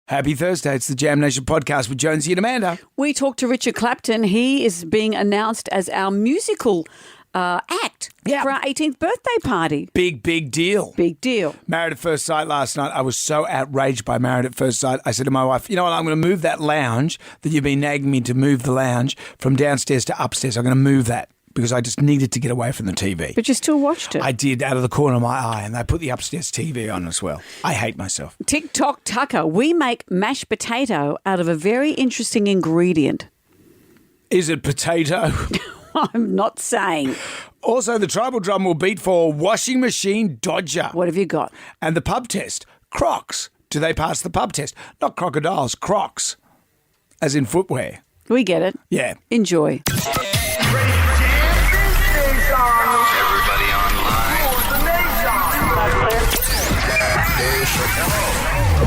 Happy Thursday. It's the Jam Nation podcast with Jonesy and Amanda. We talked to Richard Clapton. He is being announced as our musical act for our 18th birthday party. Big deal. Big deal. Married at First Sight last night. I was so outraged by Married at First Sight. I said to my wife, you know what, I'm going to move that lounge that you've been nagging me to move the lounge from downstairs to upstairs. I'm going to move that because I just needed to get away from the TV. But you still watched it. I did, out of the corner of my eye, and they put the upstairs TV on as well. I hate myself. TikTok Tucker. We make mashed potato out of a very interesting ingredient. Is it potato? I'm not saying. Also, the tribal drum will beat for washing machine dodger. What have you got? And the pub test, Crocs. Do they pass the pub test? Not crocodiles, Crocs. As in footwear. We get it. Yeah. Enjoy. Everybody online.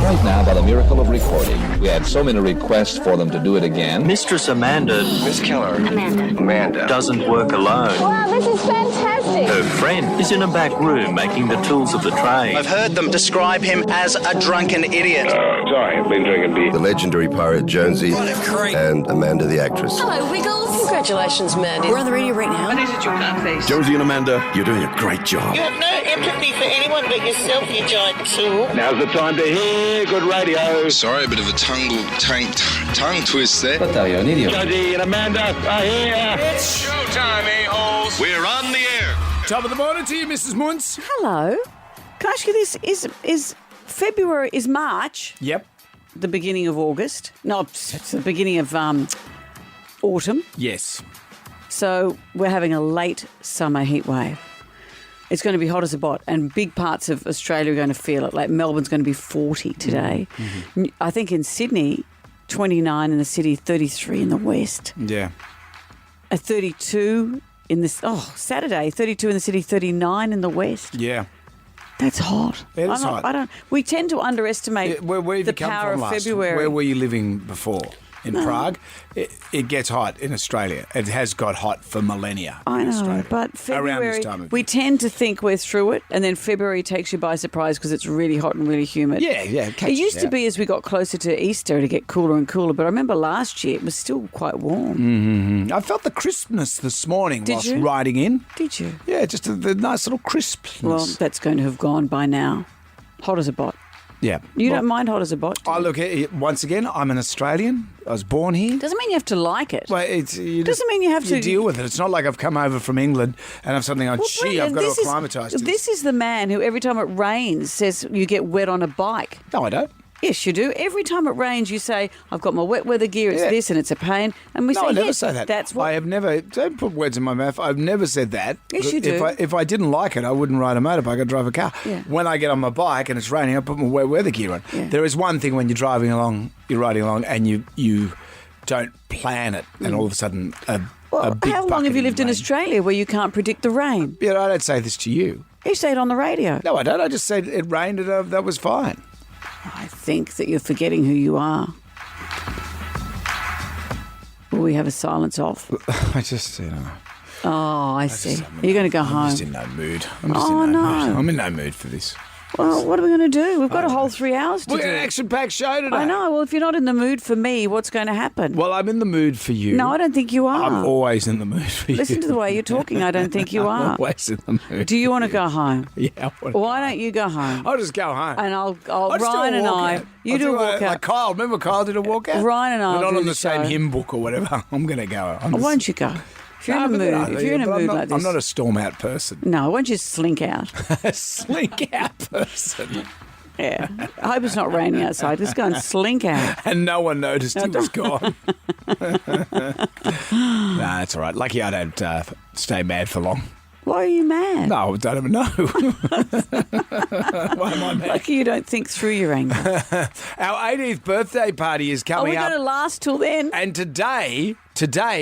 Right now, by the miracle of recording, we had so many requests for them to do it again. Mistress Amanda. Miss Keller. Amanda. Doesn't work alone. Wow, this is fantastic. Her friend is in a back room making the tools of the trade. I've heard them describe him as a drunken idiot. Sorry, I've been drinking beer. The legendary pirate Jonesy and Amanda the actress. Hello, Wiggles. Congratulations, Mandy. We're on the radio right now. Jonesy and Amanda, you're doing a great job. You have no empathy for anyone but yourself, you giant tool. Now's the time to hear good radio. Sorry, a bit of a tongue twist there. Jonesy and Amanda are here. It's showtime, a-holes. We're on the air. Top of the morning to you, Mrs. Muntz. Hello. Can I ask you this? Is February, is March Yep. the beginning of August? No, it's the beginning of autumn. Yes. So we're having a late summer heat wave. It's going to be hot as a bot, and big parts of Australia are going to feel it. Like Melbourne's going to be 40 today. Mm-hmm. I think in Sydney, 29 in the city, 33 in the west. Yeah. 32 in this. Saturday, 32 in the city, 39 in the west. Yeah. That's hot. It is hot. We tend to underestimate Where have the you come power from of last? February. Where were you living before? In Prague? It gets hot in Australia. It has got hot for millennia I in know, Australia. but February, Around this time of we year. tend to think we're through it, and then February takes you by surprise because it's really hot and really humid. Yeah. It used to be as we got closer to Easter to get cooler and cooler, but I remember last year it was still quite warm. Mm-hmm. I felt the crispness this morning Did whilst you? riding in. Did you? Yeah, just the nice little crispness. Well, that's going to have gone by now. Hot as a bot. yeah. You Well, don't mind hot as a bot? do I you? look at it, once again, I'm an Australian. I was born here. Doesn't mean you have to like it. Well, you Doesn't mean you have to- deal with it. It's not like I've come over from England and I've suddenly gone, Well, gee, I've Brendan, got this to is- acclimatise to this. This is the man who every time it rains says you get wet on a bike. No, I don't. Yes, you do. Every time it rains, you say, I've got my wet weather gear, it's Yeah. this and it's a pain. And we No, say, I never yes, say that. That's what. I have never. Don't put words in my mouth. I've never said that. Yes, you do. If I didn't like it, I wouldn't ride a motorbike. I'd drive a car. Yeah. When I get on my bike and it's raining, I put my wet weather gear on. Yeah. There is one thing when you're riding along, and you don't plan it, and all of a sudden a big how long bucket have you of lived in rain. Australia where you can't predict the rain? Yeah, I don't say this to you. You say it on the radio. No, I don't. I just said it rained and that was fine. I think that you're forgetting who you are. Will we have a silence off? I just, you know. Oh, I see. You're going to go I'm home. just in no mood. I'm just Oh, in no no. mood. I'm in no mood for this. Well, what are we going to do? We've got a whole 3 hours to We're do. an action-packed show today. I know. Well, if you're not in the mood for me, what's going to happen? Well, I'm in the mood for you. No, I don't think you are. I'm always in the mood for you. Listen to the way you're talking. I don't think you I'm are. always in the mood. Do you want to go home? Yeah. I wanna Why go. don't you go home? I'll just go home. And I'll just do a Ryan and I. walkout. You I'll do a like walkout. Kyle. Remember Kyle did a walkout? Ryan and I We're will not do on the the same show. hymn book or whatever. I'm going to go. Won't you go? If you're in a mood, like this. I'm not a storm out person. No, won't you slink out? A slink out person. Yeah. I hope it's not raining outside. Just go and slink out. And no one noticed he was gone. Nah, that's all right. Lucky I don't stay mad for long. Why are you mad? No, I don't even know. Why am I mad? Lucky you don't think through your anger. Our 18th birthday party is Are we coming up. going to last till then? And today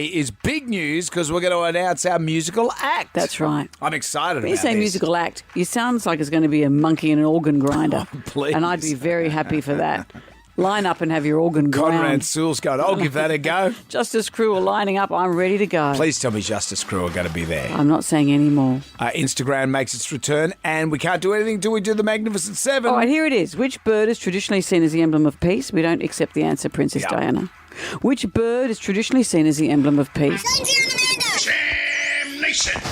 is big news because we're going to announce our musical act. That's right. I'm excited When about you say this. musical act, you sounds like it's going to be a monkey and an organ grinder. Oh, please. And I'd be very happy for that. Line up and have your organ ground. Conrad Sewell's going, I'll give that a go. Justice Crew are lining up. I'm ready to go. Please tell me Justice Crew are going to be there. I'm not saying any more. Instagram makes its return, and we can't do anything until we do the Magnificent Seven. All right, here it is. Which bird is traditionally seen as the emblem of peace? We don't accept the answer, Princess Diana. Which bird is traditionally seen as the emblem of peace?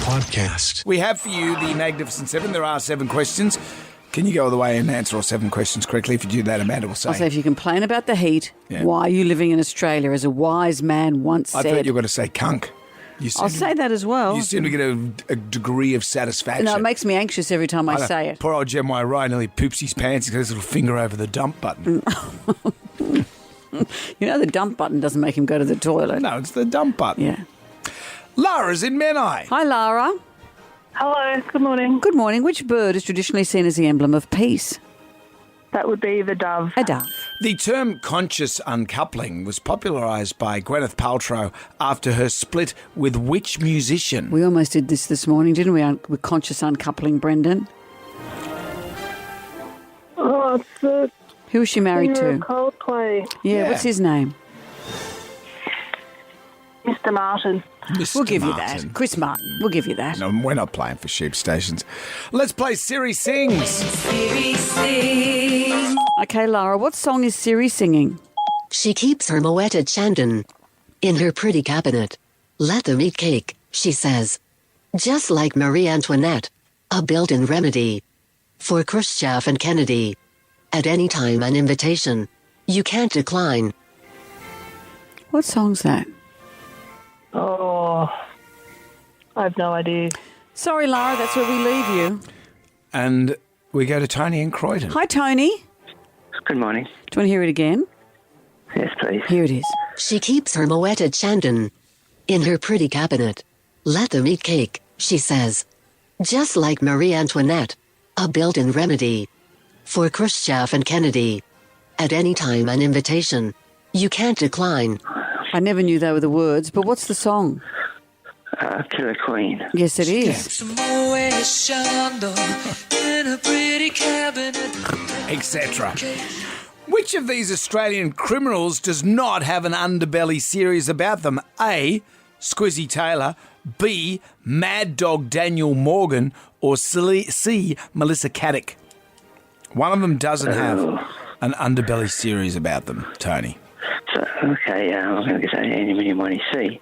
Podcast. We have for you the Magnificent Seven. There are 7 questions. Can you go all the way and answer all 7 questions correctly? If you do that, Amanda will say. I'll say if you complain about the heat, why are you living in Australia? As a wise man once I said. thought you were going to say cunk. I'll say that as well. You seem to get a degree of satisfaction. No, it makes me anxious every time I say it. Poor old Jeremiah Ryan nearly poops his pants. He's got his little finger over the dump button. You know the dump button doesn't make him go to the toilet. No, it's the dump button. Yeah. Lara's in Menai. Hi, Lara. Hello, good morning. Good morning. Which bird is traditionally seen as the emblem of peace? That would be the dove. A dove. The term conscious uncoupling was popularised by Gwyneth Paltrow after her split with which musician? We almost did this morning, didn't we, with conscious uncoupling, Brendan? Oh, it's the Who was she married singer to? of Coldplay, Yeah, what's his name? Mr. Martin. Mr. We'll give Martin. you that. Chris Martin. We'll give you that. No, we're not playing for sheep stations. Let's play Siri Sings. Okay, Lara, what song is Siri singing? She keeps her Moet at Chandon in her pretty cabinet. Let them eat cake, she says. Just like Marie Antoinette, a built-in remedy for Khrushchev and Kennedy. At any time an invitation you can't decline. What song's that? Oh, I have no idea. Sorry, Lara, that's where we leave you. And we go to Tony in Croydon. Hi, Tony. Good morning. Do you want to hear it again? Yes, please. Here it is. She keeps her Moet at Chandon in her pretty cabinet. Let them eat cake, she says. Just like Marie Antoinette, a built-in remedy for Khrushchev and Kennedy. At any time an invitation you can't decline. I never knew they were the words, but what's the song? Killer Queen. Yes, it is. Etc. Which of these Australian criminals does not have an underbelly series about them? A. Squizzy Taylor, B. Mad Dog Daniel Morgan, or C. Melissa Caddick? One of them doesn't have an underbelly series about them, Tony. So, okay, I'm going to say any C.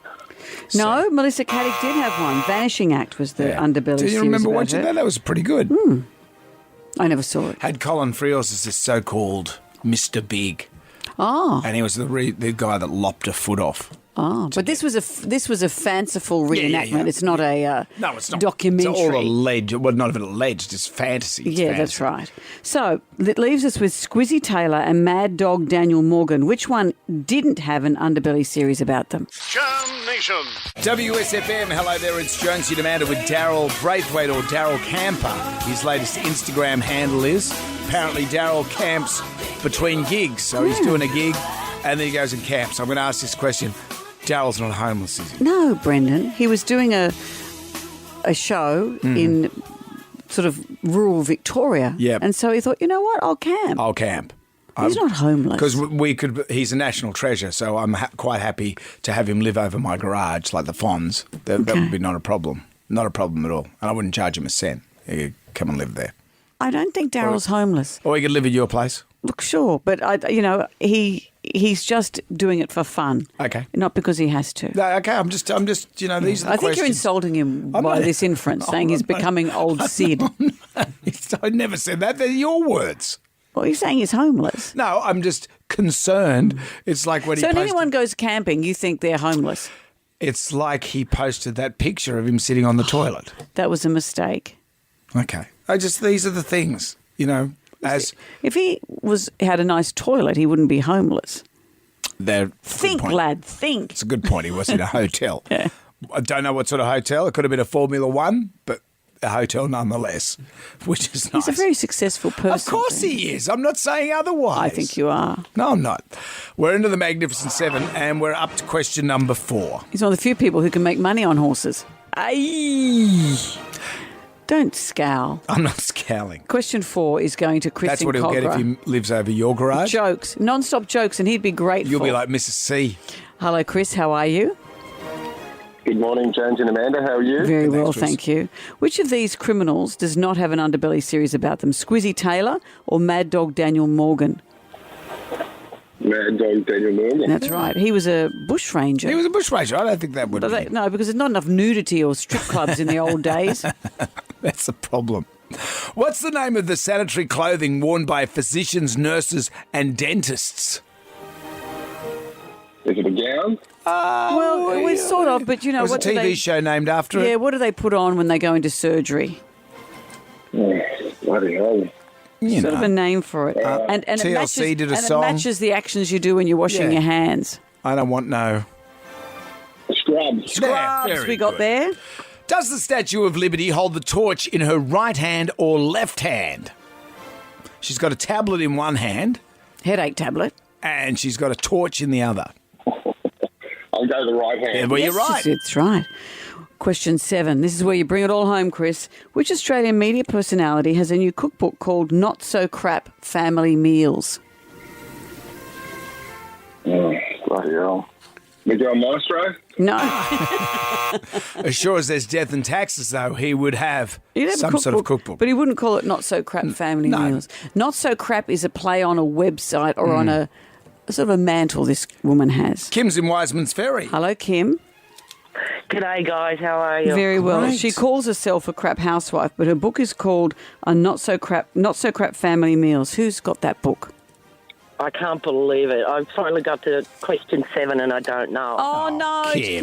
No, Melissa Caddick did have one. Vanishing Act was the underbelly series. Do you remember about watching her. that? That was pretty good. I never saw it. Had Colin Friels as this so-called Mr. Big. Oh. And he was the guy that lopped a foot off. Oh, but this was a fanciful reenactment. Yeah. It's not a No, it's not. documentary. It's all alleged. Well, not even alleged. It's fantasy. It's Yeah, fantasy. that's right. So it leaves us with Squizzy Taylor and Mad Dog Daniel Morgan. Which one didn't have an underbelly series about them? Jam Nation. WSFM, hello there, it's Jonesy Amanda with Daryl Braithwaite or Daryl Camper. His latest Instagram handle is, apparently Daryl camps between gigs. So he's doing a gig and then he goes and camps. I'm going to ask this question. Daryl's not homeless, is he? No, Brendan. He was doing a show in sort of rural Victoria. Yep. And so he thought, you know what, I'll camp. I'll camp. He's not homeless. Because he's a national treasure, so I'm quite happy to have him live over my garage like the Fonz. That would be not a problem. Not a problem at all. And I wouldn't charge him a cent. He could come and live there. I don't think Daryl's homeless. Or he could live at your place. Look, sure, but he's just doing it for fun. Okay. Not because he has to. No, okay, I'm just, these are the questions. I think you're insulting him by this inference, saying he's becoming old Sid. I never said that. They're your words. Well, you're saying he's homeless. No, I'm just concerned. It's like when he So when posted... anyone goes camping, you think they're homeless? It's like he posted that picture of him sitting on the toilet. That was a mistake. Okay. These are the things, If he had a nice toilet, he wouldn't be homeless. Think, lad, think. It's a good point. He was in a hotel. Yeah. I don't know what sort of hotel. It could have been a Formula One, but a hotel nonetheless, which is nice. He's a very successful person. Of course he is. I'm not saying otherwise. I think you are. No, I'm not. We're into the Magnificent Seven, and we're up to question number 4. He's one of the few people who can make money on horses. Aye. Don't scowl. I'm not scowling. Question 4 is going to Chris That's in what he'll get if Cogra. he lives over your garage. Jokes, non-stop jokes, and he'd be grateful. You'll be like Mrs. C. Hello, Chris. How are you? Good morning, Jones and Amanda. How are you? Very well, Chris. thank you. Which of these criminals does not have an underbelly series about them? Squizzy Taylor or Mad Dog Daniel Morgan? Mad Dog Daniel Morgan. That's right. He was a bushranger. He was a bushranger. I don't think that would be. No, because there's not enough nudity or strip clubs in the old days. That's the problem. What's the name of the sanitary clothing worn by physicians, nurses, and dentists? Is it a gown? Well, we're sort of, but you know, There was what a do TV they? show named after it. Yeah, what do they put on when they go into surgery? Bloody hell. You Sort know. of a name for it. And it TLC matches, did a and song. it matches the actions you do when you're washing Yeah. your hands. I don't want no. Scrubs. Scrubs, very we got good. there. Does the Statue of Liberty hold the torch in her right hand or left hand? She's got a tablet in one hand Headache tablet. and she's got a torch in the other. I'll go the right hand. Yeah, well, you're Yes, right. That's right. Question 7. This is where you bring it all home, Chris. Which Australian media personality has a new cookbook called Not So Crap Family Meals? Bloody hell. Miguel Maestro? No. As sure as there's death and taxes, though, he would have He'd have a some sort of cookbook. But he wouldn't call it Not So Crap Family no. Meals. Not So Crap is a play on a website or on a sort of a mantle this woman has. Kim's in Wiseman's Ferry. Hello, Kim. G'day, guys. How are you? Very well. Great. She calls herself a crap housewife, but her book is called a Not So Crap Family Meals. Who's got that book? I can't believe it. I've finally got to question 7 and I don't know. Oh, no, Kim.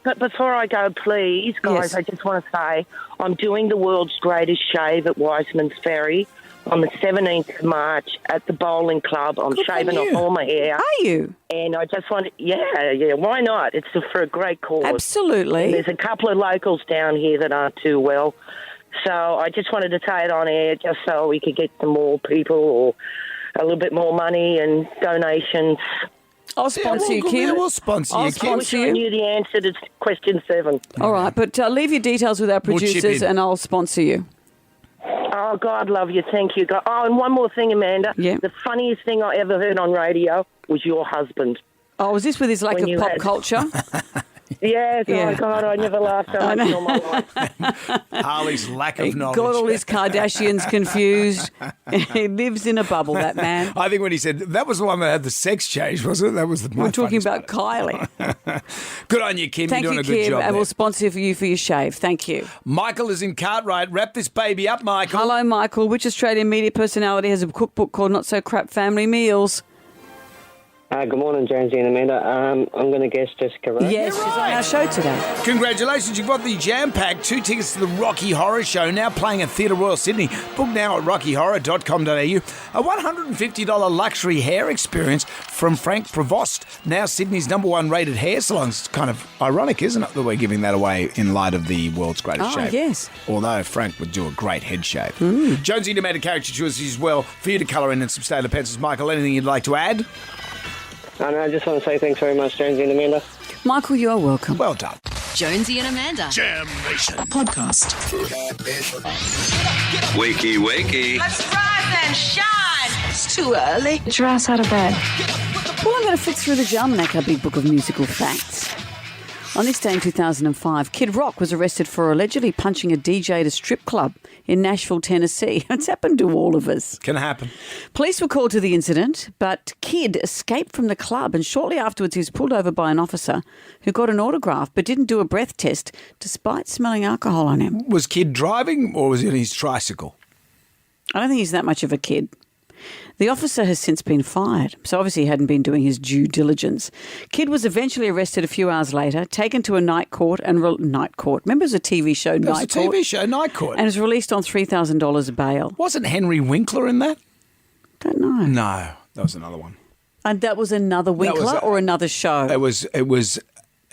But before I go, please, guys, Yes. I just want to say I'm doing the world's greatest shave at Wiseman's Ferry on the 17th of March at the bowling club. I'm Good on shaving you. off all my hair. Are you? And I just want to, yeah, why not? It's for a great cause. Absolutely. There's a couple of locals down here that aren't too well. So I just wanted to say it on air just so we could get some more people or a little bit more money and donations. I'll sponsor you, Kim. Yeah, we'll sponsor I'll you, Kim. I wish sponsor I you. knew the answer to question 7. All right, but leave your details with our We'll chip producers in. and I'll sponsor you. Oh, God love you. Thank you. God. Oh, and one more thing, Amanda. Yeah. The funniest thing I ever heard on radio was your husband. Oh, was this with his lack When of you pop had- culture? Yes, Yeah. oh, God, I never laughed so much in all my life. Harley's lack of knowledge. Got all his Kardashians confused. He lives in a bubble, that man. I think when he said that was the one that had the sex change, was it? That was the. We're talking about Kylie. Good on you, Kim. Thank You're you, doing a good Kim, job and there. we'll sponsor you for your shave. Thank you. Michael is in Cartwright. Wrap this baby up, Michael. Hello, Michael. Which Australian media personality has a cookbook called Not So Crap Family Meals? Good morning, Jonesy and Amanda. I'm going to guess Jessica Rae. Yes, she's on our show today. Congratulations, you've got the jam pack. 2 tickets to the Rocky Horror Show, now playing at Theatre Royal Sydney. Book now at rockyhorror.com.au. A $150 luxury hair experience from Frank Provost, now Sydney's #1 rated hair salon. It's kind of ironic, isn't it, that we're giving that away in light of the world's greatest Oh, shave? yes. Although Frank would do a great head shave. Mm. Jonesy demanded character choices as well for you to colour in and some Staler pencils. Michael, anything you'd like to add? I just want to say thanks very much, Jonesy and Amanda. Michael, you are welcome. Well done. Jonesy and Amanda. Jam Nation Podcast. Wakey, wakey. Let's rise and shine. It's too early. Get your ass out of bed. Well, I'm going to flick through the Jalmanac, our big book of musical facts. On this day in 2005, Kid Rock was arrested for allegedly punching a DJ at a strip club in Nashville, Tennessee. It's happened to all of us. Can happen. Police were called to the incident, but Kid escaped from the club, and shortly afterwards he was pulled over by an officer who got an autograph but didn't do a breath test despite smelling alcohol on him. Was Kid driving or was it his tricycle? I don't think he's that much of a kid. The officer has since been fired, so obviously he hadn't been doing his due diligence. Kid was eventually arrested a few hours later, taken to a night court and night court. Remember, it was a TV show, It was Night a Court, TV show, Night Court. and was released on $3,000 bail. Wasn't Henry Winkler in that? Don't know. No, that was another one. And that was another Winkler or another show? It was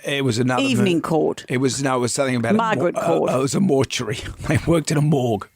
another Evening Court. It was something about Margaret Court. It was a mortuary. They worked in a morgue.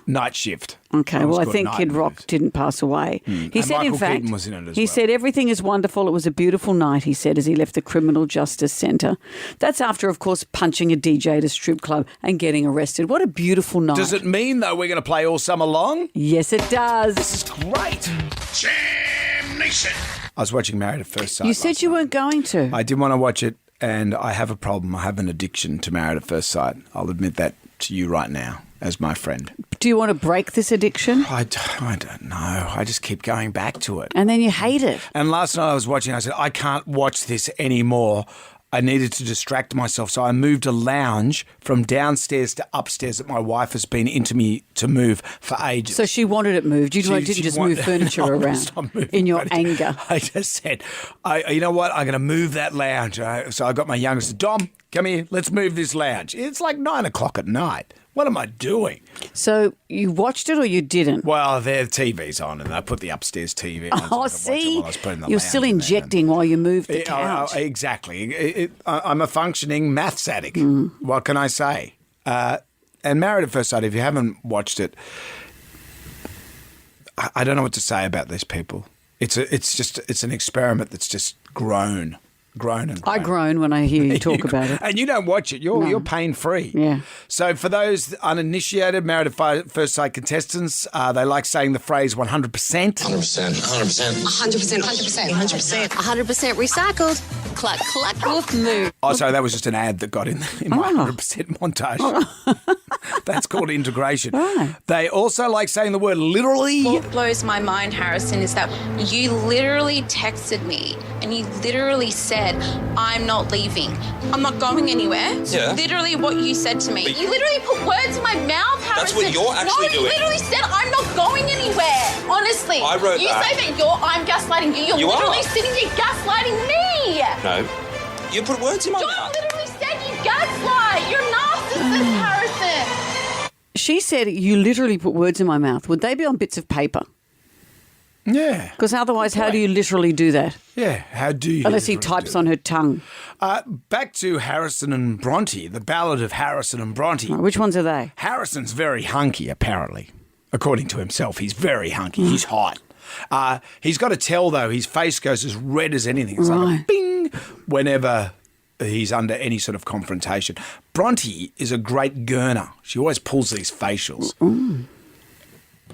Night Shift. Okay, That was well, I good, think Night Kid Rock Moves. didn't pass away. He And said, in Michael fact, Keaton was in it as he well. said, everything is wonderful. It was a beautiful night, he said, as he left the Criminal Justice Centre. That's after, of course, punching a DJ at a strip club and getting arrested. What a beautiful night. Does it mean, though, we're going to play all summer long? Yes, it does. This is great. Jam Nation. I was watching Married at First Sight. You said you weren't going to. I did want to watch it, and I have a problem. I have an addiction to Married at First Sight. I'll admit that to you right now as my friend. Do you want to break this addiction? I don't know. I just keep going back to it. And then you hate it. And last night I was watching, I said, I can't watch this anymore. I needed to distract myself. So I moved a lounge from downstairs to upstairs that my wife has been into me to move for ages. So she wanted it moved. You didn't just move furniture No, around stop moving in your furniture. anger. I just said, you know what? I'm going to move that lounge. So I got my youngest, Dom, come here. Let's move this lounge. It's like 9 o'clock at night. What am I doing? So you watched it or you didn't? Well, their TV's on, and I put the upstairs TV on. Oh, so I could watch it see? while I was putting the You're lounge still in there. injecting while you move the couch. Exactly. I'm a functioning maths addict. What can I say? And Married at First Sight, if you haven't watched it, I don't know what to say about these people. It's an experiment that's just grown and grown. I groan when I hear you talk about it. And you don't watch it. You're pain free. Yeah. So for those uninitiated Married at First Sight contestants, they like saying the phrase 100%. 100%. 100%. 100% recycled. Cluck, cluck, woof, move. Oh, sorry, that was just an ad that got in my 100% montage. That's called integration. Right. They also like saying the word literally. What blows my mind, Harrison, is that you literally texted me and you literally said, I'm not leaving. I'm not going anywhere. Yeah. Literally what you said to me. But you literally put words in my mouth, Harrison. That's what you're actually no, you doing. literally said, I'm not going anywhere. Honestly. I wrote you that. say that I'm gaslighting you. You're You literally are. sitting here gaslighting me. No. You put words in my John mouth. literally said you gaslight. You're narcissist, Harrison. She said you literally put words in my mouth. Would they be on bits of paper? Yeah. Because otherwise, how do you literally do that? Yeah, how do you? Unless he literally types do on her tongue. Back to Harrison and Bronte, the Ballad of Harrison and Bronte. Which ones are they? Harrison's very hunky, apparently. According to himself, he's very hunky. He's hot. He's got to tell, though, his face goes as red as anything. It's like a bing whenever he's under any sort of confrontation. Bronte is a great gurner. She always pulls these facials.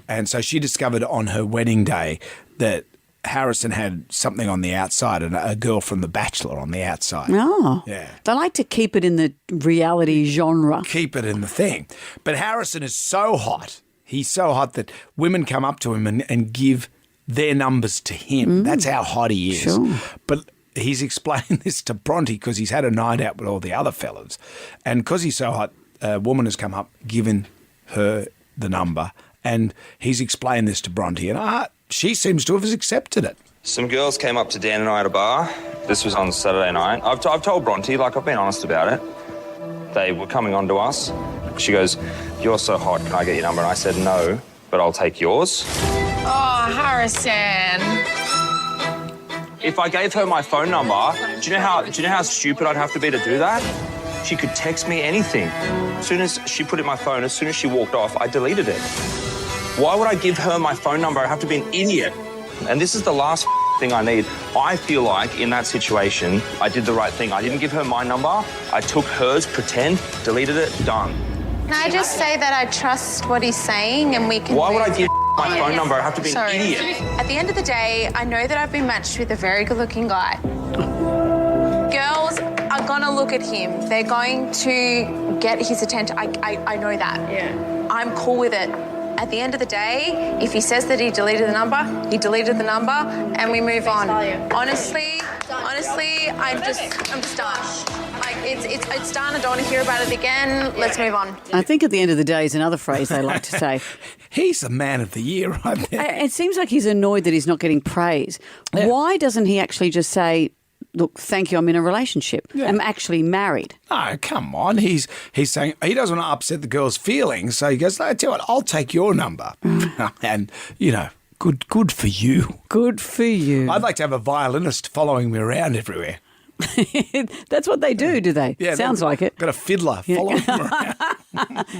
And so she discovered on her wedding day that Harrison had something on the outside and a girl from The Bachelor on the outside. Oh. Yeah. They like to keep it in the reality genre. Keep it in the thing. But Harrison is so hot. He's so hot that women come up to him and give their numbers to him. That's how hot he is. Sure. But he's explained this to Bronte because he's had a night out with all the other fellas. And because he's so hot, a woman has come up, given her the number, and he's explained this to Bronte, and she seems to have accepted it. Some girls came up to Dan and I at a bar. This was on Saturday night. I've told Bronte, I've been honest about it. They were coming on to us. She goes, "You're so hot, can I get your number?" And I said, "No, but I'll take yours." Oh, Harrison. If I gave her my phone number, do you know how stupid I'd have to be to do that? She could text me anything. As soon as she put it in my phone, as soon as she walked off, I deleted it. Why would I give her my phone number? I have to be an idiot. And this is the last thing I need. I feel like in that situation, I did the right thing. I didn't give her my number. I took hers, pretend, deleted it, done. Can I just say that I trust what he's saying and we can... Why would I give my phone number? I have to be Sorry. an idiot. At the end of the day, I know that I've been matched with a very good-looking guy. Girls are gonna look at him. They're going to get his attention. I know that. Yeah. I'm cool with it. At the end of the day, if he says that he deleted the number, he deleted the number, and we move on. Honestly, I'm just done. Like it's done. I don't want to hear about it again. Let's move on. I think at the end of the day is another phrase they like to say. He's the man of the year right there. It seems like he's annoyed that he's not getting praise. Yeah. Why doesn't he actually just say, "Look, thank you, I'm in a relationship. Yeah. I'm actually married"? Oh, come on. He's saying he doesn't want to upset the girl's feelings, so he goes, "I tell you what, I'll take your number." And, you know, good for you. Good for you. I'd like to have a violinist following me around everywhere. That's what they do they? Yeah, Sounds like it. Got a fiddler following me around.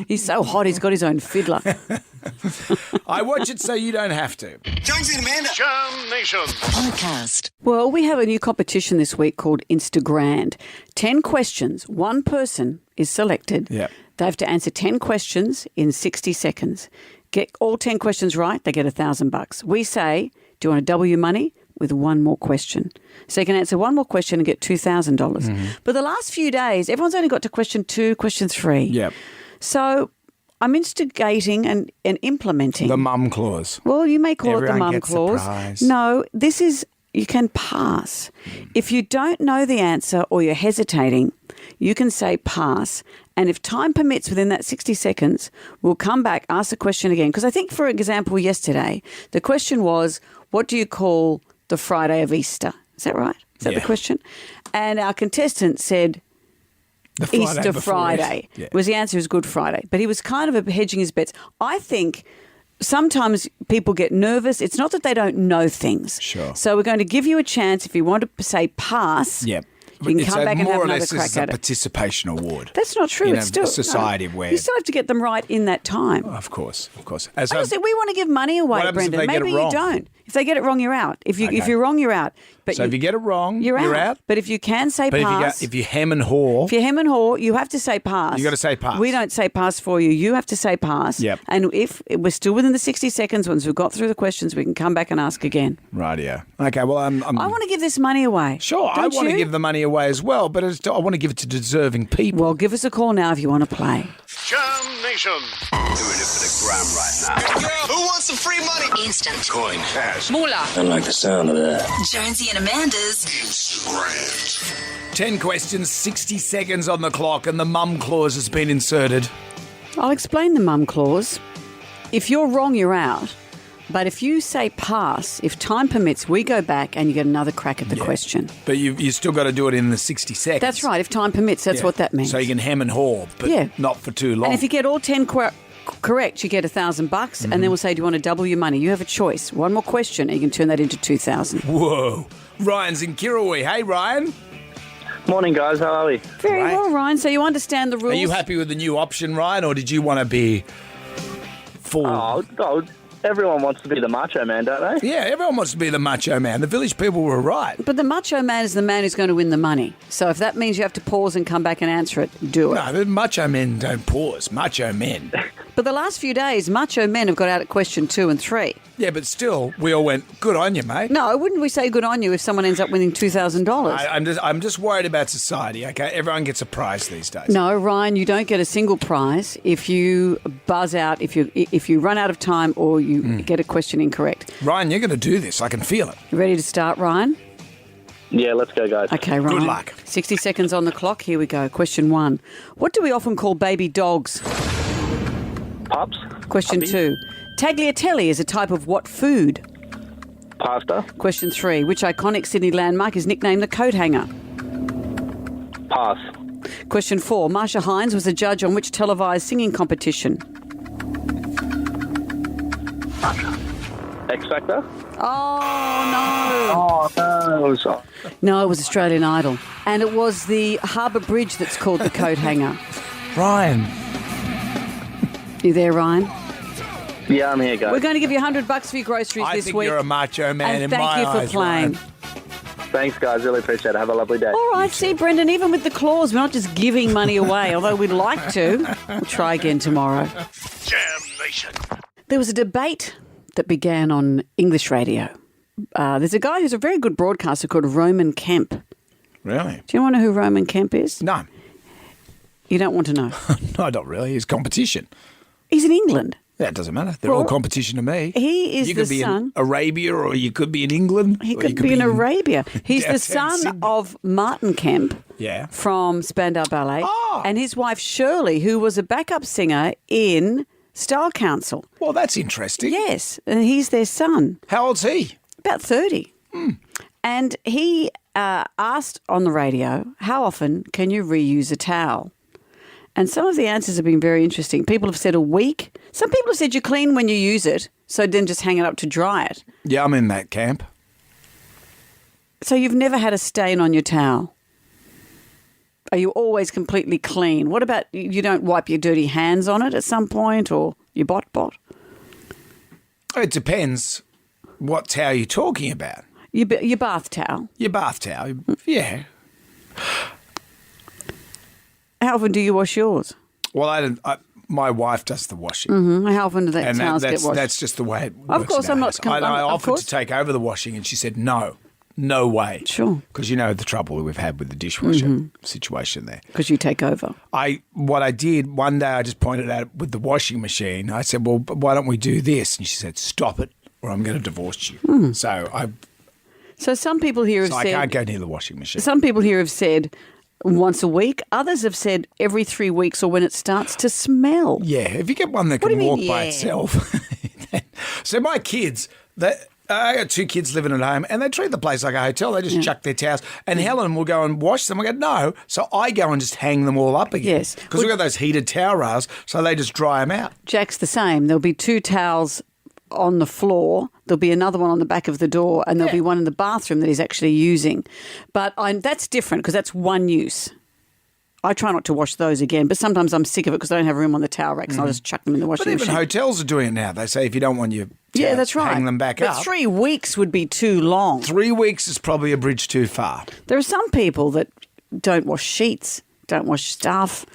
He's so hot, he's got his own fiddler. I watch it so you don't have to. Jonesy and Amanda. Jam Nation. Podcast. Well, we have a new competition this week called Instagrand. 10 questions. One person is selected. Yep. They have to answer 10 questions in 60 seconds. Get all 10 questions right, they get $1,000. We say, do you want to double your money? With one more question. So you can answer one more question and get $2,000. But the last few days, everyone's only got to question 2, question 3. Yep. So I'm instigating and implementing. The mum clause. Well, you may call it the Everyone mum gets a clause. prize. No, this is, you can pass. If you don't know the answer or you're hesitating, you can say pass. And if time permits within that 60 seconds, we'll come back, ask the question again. Because I think, for example, yesterday, the question was, what do you call the Friday of Easter? Is that right? Is that the question? And our contestant said The Friday Easter before Friday. Easter. Yeah. Was the answer is Good Friday. But he was kind of hedging his bets. I think sometimes people get nervous. It's not that they don't know things. Sure. So we're going to give you a chance if you want to say pass. Yep. You can It's come a- back and have more or another less crack this is a at it. participation award. That's not true. In It's a still society no. where- you still have to get them right in that time. Of course. I just think we want to give money away, What happens if Brendan. they get Maybe it you wrong? don't. If they get it wrong, you're out. If Okay. you're wrong, you're out. But So if you get it wrong, you're you're out. But if you can say But pass, if you hem and haw, if you hem and haw, you have to say pass. You gotta say pass. We don't say pass for you. You have to say pass. Yep. And if we're still within the 60 seconds, once we've got through the questions, we can come back and ask again. rightio. Okay, well, I'm I want to give this money away. sure. I Don't want to you? give the money away as well, but I want to give it to deserving people. Well, give us a call now if you want to play. Jam Nation. Doing it for the gram right now. Who wants some free money? Instant. Coin. Cash. Moolah. I like the sound of that. Jonesy and Amanda's 10 questions, 60 seconds on the clock, and the mum clause has been inserted. I'll explain the mum clause. If you're wrong, you're out. But if you say pass, if time permits, we go back and you get another crack at the question. But you still got to do it in the 60 seconds. That's right. If time permits, that's Yeah. what that means. So you can hem and haw, but Yeah. not for too long. And if you get all 10 correct, you get $1,000, and then we'll say, do you want to double your money? You have a choice. One more question, and you can turn that into $2,000. Whoa. Ryan's in Kirrawee. Hey, Ryan. Morning, guys. How are we? Very Right. well, Ryan. So you understand the rules. Are you happy with the new option, Ryan, or did you want to be full? Oh, everyone wants to be the macho man, don't they? Yeah, everyone wants to be the macho man. The village people were right. But the macho man is the man who's going to win the money. So if that means you have to pause and come back and answer it, do it. No, the macho men don't pause. Macho men. But the last few days, macho men have got out at question 2 and 3. Yeah, but still, we all went, good on you, mate. No, wouldn't we say good on you if someone ends up winning $2,000? I'm just worried about society, okay? Everyone gets a prize these days. No, Ryan, you don't get a single prize if you buzz out, if you run out of time or you get a question incorrect. Ryan, you're going to do this. I can feel it. You ready to start, Ryan? Yeah, let's go, guys. Okay, Ryan. Good luck. 60 seconds on the clock. Here we go. Question 1. What do we often call baby dogs? Pups. Question 2. Tagliatelle is a type of what food? Pasta. Question 3. Which iconic Sydney landmark is nicknamed the Coat Hanger? Pass. Question 4. Marsha Hines was a judge on which televised singing competition? X Factor. Oh, Oh, no. no. No, it was Australian Idol. And it was the Harbour Bridge that's called the Coat Hanger. Ryan. You there, Ryan? Yeah, I'm here, guys. We're going to give you $100 for your groceries I this think week. you're a macho man and in thank my you for eyes, playing. Ryan. Thanks, guys. Really appreciate it. Have a lovely day. All right, see, Brendan, even with the clause, we're not just giving money away, although we'd like to. We'll try again tomorrow. Jam Nation. There was a debate that began on English radio. There's a guy who's a very good broadcaster called Roman Kemp. Really? Do you want to know who Roman Kemp is? No. You don't want to know? No, not really. It's competition. He's in England. Yeah, it doesn't matter. They're Well, all competition to me. He is you the could be son. in Arabia or you could be in England. He or could you be in Arabia. He's the downtown son Sydney. of Martin Kemp. Yeah. From Spandau Ballet. Oh. And his wife Shirley, who was a backup singer in Style Council. Well, that's interesting. Yes, and he's their son. How old's he? About 30. And he asked on the radio, how often can you reuse a towel? And some of the answers have been very interesting. People have said a week. Some people have said you clean when you use it, so then just hang it up to dry it. Yeah, I'm in that camp. So you've never had a stain on your towel? Are you always completely clean? What about you don't wipe your dirty hands on it at some point or your bot? It depends what towel you're talking about. Your bath towel. Your bath towel, yeah. How often do you wash yours? Well, my wife does the washing. Mm-hmm. How often do the towels get washed? That's just the way it works. Of course, I'm not. I offered to take over the washing, and she said no way. Sure. Because you know the trouble we've had with the dishwasher situation there. Because you take over. What I did one day, I just pointed out with the washing machine. I said, "Well, why don't we do this?" And she said, "Stop it, or I'm going to divorce you." So some people here have said I can't go near the washing machine. Some people here have said once a week. Others have said every 3 weeks or when it starts to smell. Yeah, if you get one that can walk by itself. So my kids, I got 2 kids living at home and they treat the place like a hotel. They just chuck their towels and Helen will go and wash them. I go, no. So I go and just hang them all up again. Yes. Because we've got those heated towel rails, so they just dry them out. Jack's the same. There'll be 2 towels on the floor. There'll be another one on the back of the door and there'll be one in the bathroom that he's actually using. But that's different because that's one use. I try not to wash those again, but sometimes I'm sick of it because I don't have room on the towel racks and I'll just chuck them in the washing machine. But even hotels are doing it now. They say if you don't want your towels, that's right. hang them back but up. 3 weeks would be too long. 3 weeks is probably a bridge too far. There are some people that don't wash sheets, don't wash stuff,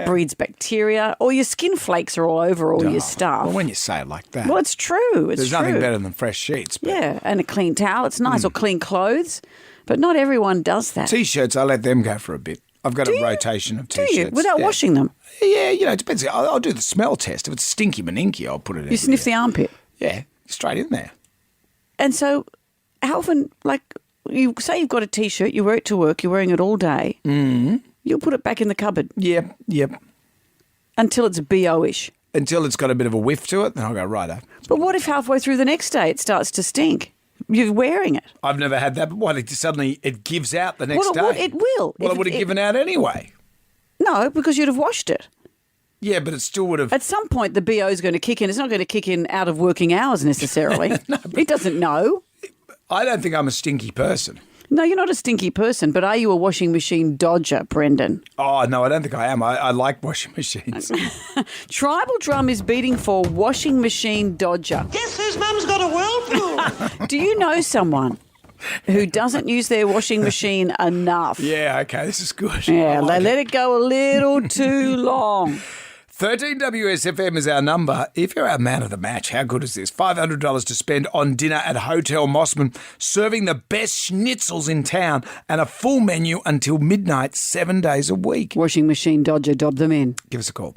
breeds bacteria, or your skin flakes are all over all your stuff. Well, when you say it like that. Well, it's true. There's nothing better than fresh sheets. But. Yeah, and a clean towel. It's nice. Or clean clothes. But not everyone does that. T-shirts, I let them go for a bit. I've got a rotation of T-shirts. Do you? Without washing them? Yeah, it depends. I'll do the smell test. If it's stinky maninky, I'll put it in. You sniff the armpit? Yeah, straight in there. And so how often, you say you've got a T-shirt, you wear it to work, you're wearing it all day. Mm-hmm. You'll put it back in the cupboard. Yep. Until it's BO-ish. Until it's got a bit of a whiff to it, then I'll go, righto. But what if halfway through the next day it starts to stink? You're wearing it. I've never had that, but what, suddenly it gives out the next day? Well, it will. Well, it would have given out anyway. No, because you'd have washed it. Yeah, but it still would have... At some point, the BO is going to kick in. It's not going to kick in out of working hours necessarily. It doesn't know. I don't think I'm a stinky person. No, you're not a stinky person, but are you a washing machine dodger, Brendan? Oh, no, I don't think I am. I like washing machines. Tribal Drum is beating for washing machine dodger. Guess whose mum's got a whirlpool? Do you know someone who doesn't use their washing machine enough? Yeah, okay, this is good. Yeah, they let it go a little too long. 13 WSFM is our number. If you're our man of the match, how good is this? $500 to spend on dinner at Hotel Mossman, serving the best schnitzels in town and a full menu until midnight, 7 days a week. Washing machine dodger, dob them in. Give us a call.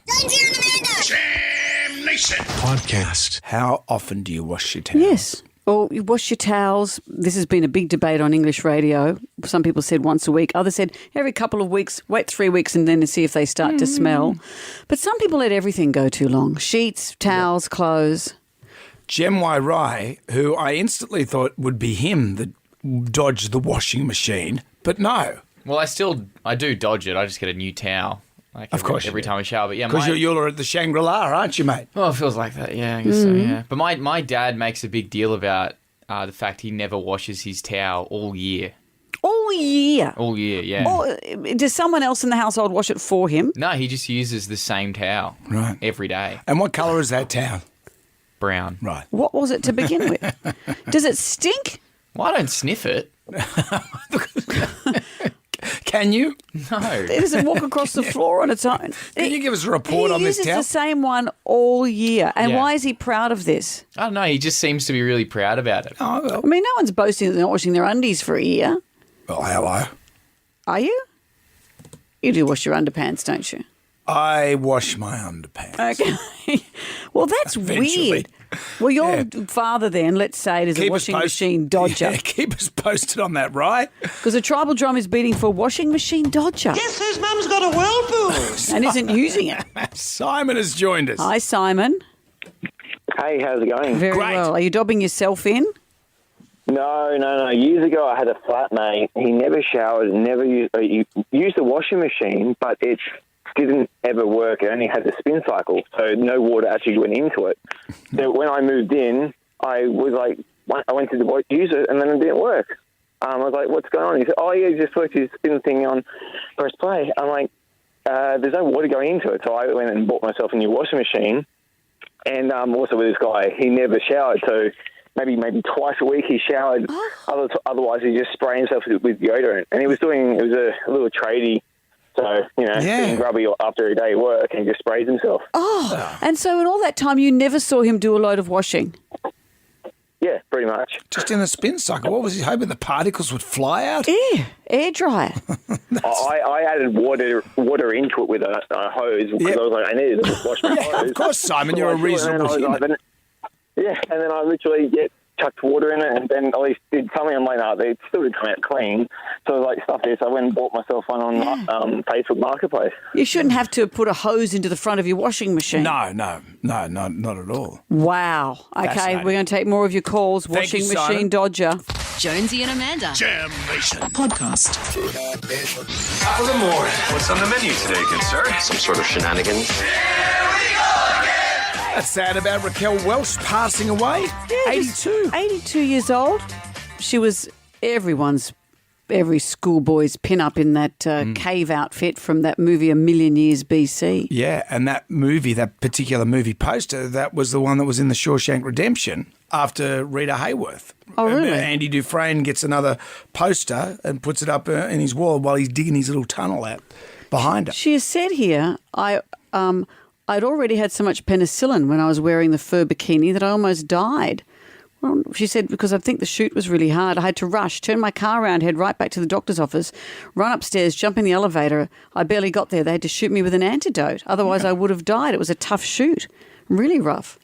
Jam Nation Podcast. How often do you wash your towels? Yes. Or you wash your towels. This has been a big debate on English radio. Some people said once a week. Others said every couple of weeks, wait 3 weeks and then see if they start to smell. But some people let everything go too long. Sheets, towels, clothes. Jem Y. Rai, who I instantly thought would be him that dodged the washing machine, but no. Well, I do dodge it. I just get a new towel. Of course. Every time I shower. But yeah, because you're at the Shangri-La, aren't you, mate? Well, it feels like that. Yeah, I guess so, yeah. But my dad makes a big deal about the fact he never washes his towel all year. All year? All year, yeah. Or does someone else in the household wash it for him? No, he just uses the same towel every day. And what colour is that towel? Brown. Right. What was it to begin with? Does it stink? Well, I don't sniff it. Can you? No. It doesn't walk across the floor on its own. Can you give us a report on this towel? He uses the same one all year. And why is he proud of this? I don't know. He just seems to be really proud about it. Oh, well. I mean, no one's boasting that they're not washing their undies for a year. Well, hello. Are you? You do wash your underpants, don't you? I wash my underpants. Okay. Well, that's weird. Well, your father then, let's say, is a washing machine dodger. Yeah, keep us posted on that, right? Because the Tribal Drum is beating for washing machine dodger. Guess whose mum's got a whirlpool? And isn't using it. Simon has joined us. Hi, Simon. Hey, how's it going? Very well. Are you dobbing yourself in? No. Years ago, I had a flatmate. He never showered, never used the washing machine, but it didn't ever work. It only had the spin cycle, so no water actually went into it. So when I moved in, I was like, I went to use it, and then it didn't work. I was like, what's going on? He said, oh, yeah, he just worked his spin thing on press play. I'm like, there's no water going into it. So I went and bought myself a new washing machine. And also with this guy, he never showered. So maybe twice a week he showered. Otherwise, he just sprayed himself with deodorant. And it was a little tradie. So, getting grubby after a day of work, and he just sprays himself. Oh, and so in all that time, you never saw him do a load of washing? Yeah, pretty much. Just in a spin cycle. What was he hoping the particles would fly out? Air dryer. I added water into it with a hose because I was like, I needed to wash my hose. Of course, Simon, you're a reasonable human. And then I literally chucked water in it, and then at least did something. I'm like, no, they still didn't come out clean. So I was like, stuff this. I went and bought myself one on Facebook Marketplace. You shouldn't have to put a hose into the front of your washing machine. No, not at all. Wow. Okay, we're going to take more of your calls. Washing Machine Dodger. Jonesy and Amanda. Jam Nation Podcast. Top of the morning. What's on the menu today, good sir? Some sort of shenanigans. That's sad about Raquel Welch passing away. 82. 82 years old. She was every schoolboy's pin-up in that cave outfit from that movie A Million Years BC. Yeah, and that particular movie poster, that was the one that was in the Shawshank Redemption after Rita Hayworth. Oh, really? Andy Dufresne gets another poster and puts it up in his wall while he's digging his little tunnel out behind her. She has said here, I'd already had so much penicillin when I was wearing the fur bikini that I almost died. Well, she said, because I think the shoot was really hard. I had to rush, turn my car around, head right back to the doctor's office, run upstairs, jump in the elevator. I barely got there. They had to shoot me with an antidote. Otherwise, I would have died. It was a tough shoot. Really rough.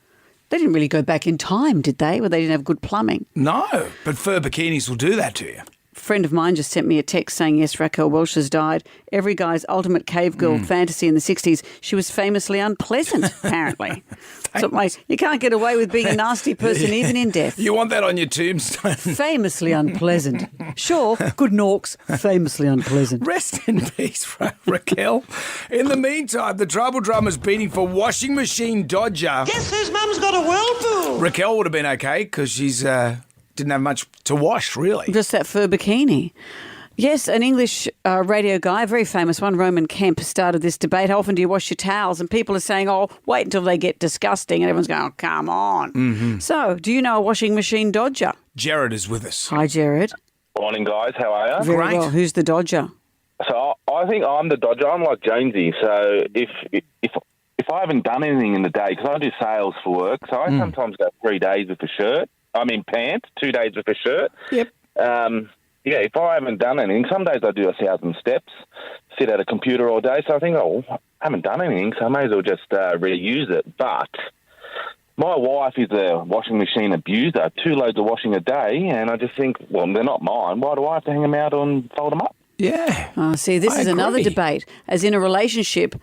They didn't really go back in time, did they? Where they didn't have good plumbing. No, but fur bikinis will do that to you. A friend of mine just sent me a text saying, yes, Raquel Welch has died. Every guy's ultimate cave girl fantasy in the 60s. She was famously unpleasant, apparently. So you can't get away with being a nasty person even in death. You want that on your tombstone. Famously unpleasant. Sure, good norks, famously unpleasant. Rest in peace, Raquel. In the meantime, the Tribal Drummer's beating for Washing Machine Dodger. Guess whose mum's got a whirlpool? Raquel would have been okay because she's didn't have much to wash, really. Just that fur bikini. Yes, an English radio guy, a very famous one, Roman Kemp, started this debate. How often do you wash your towels? And people are saying, oh, wait until they get disgusting. And everyone's going, oh, come on. Mm-hmm. So, do you know a Washing Machine Dodger? Jared is with us. Hi, Jared. Morning, guys. How are you? Very well. Who's the Dodger? So I think I'm the Dodger. I'm like Jonesy. So if I haven't done anything in the day, because I do sales for work, so I sometimes go 3 days with a shirt. Pants, 2 days with a shirt. Yep. If I haven't done anything, some days I do 1,000 steps, sit at a computer all day. So I think, I haven't done anything, so I may as well just reuse it. But my wife is a washing machine abuser, 2 loads of washing a day, and I just think, well, they're not mine. Why do I have to hang them out and fold them up? Yeah. See, this is another debate. As in a relationship,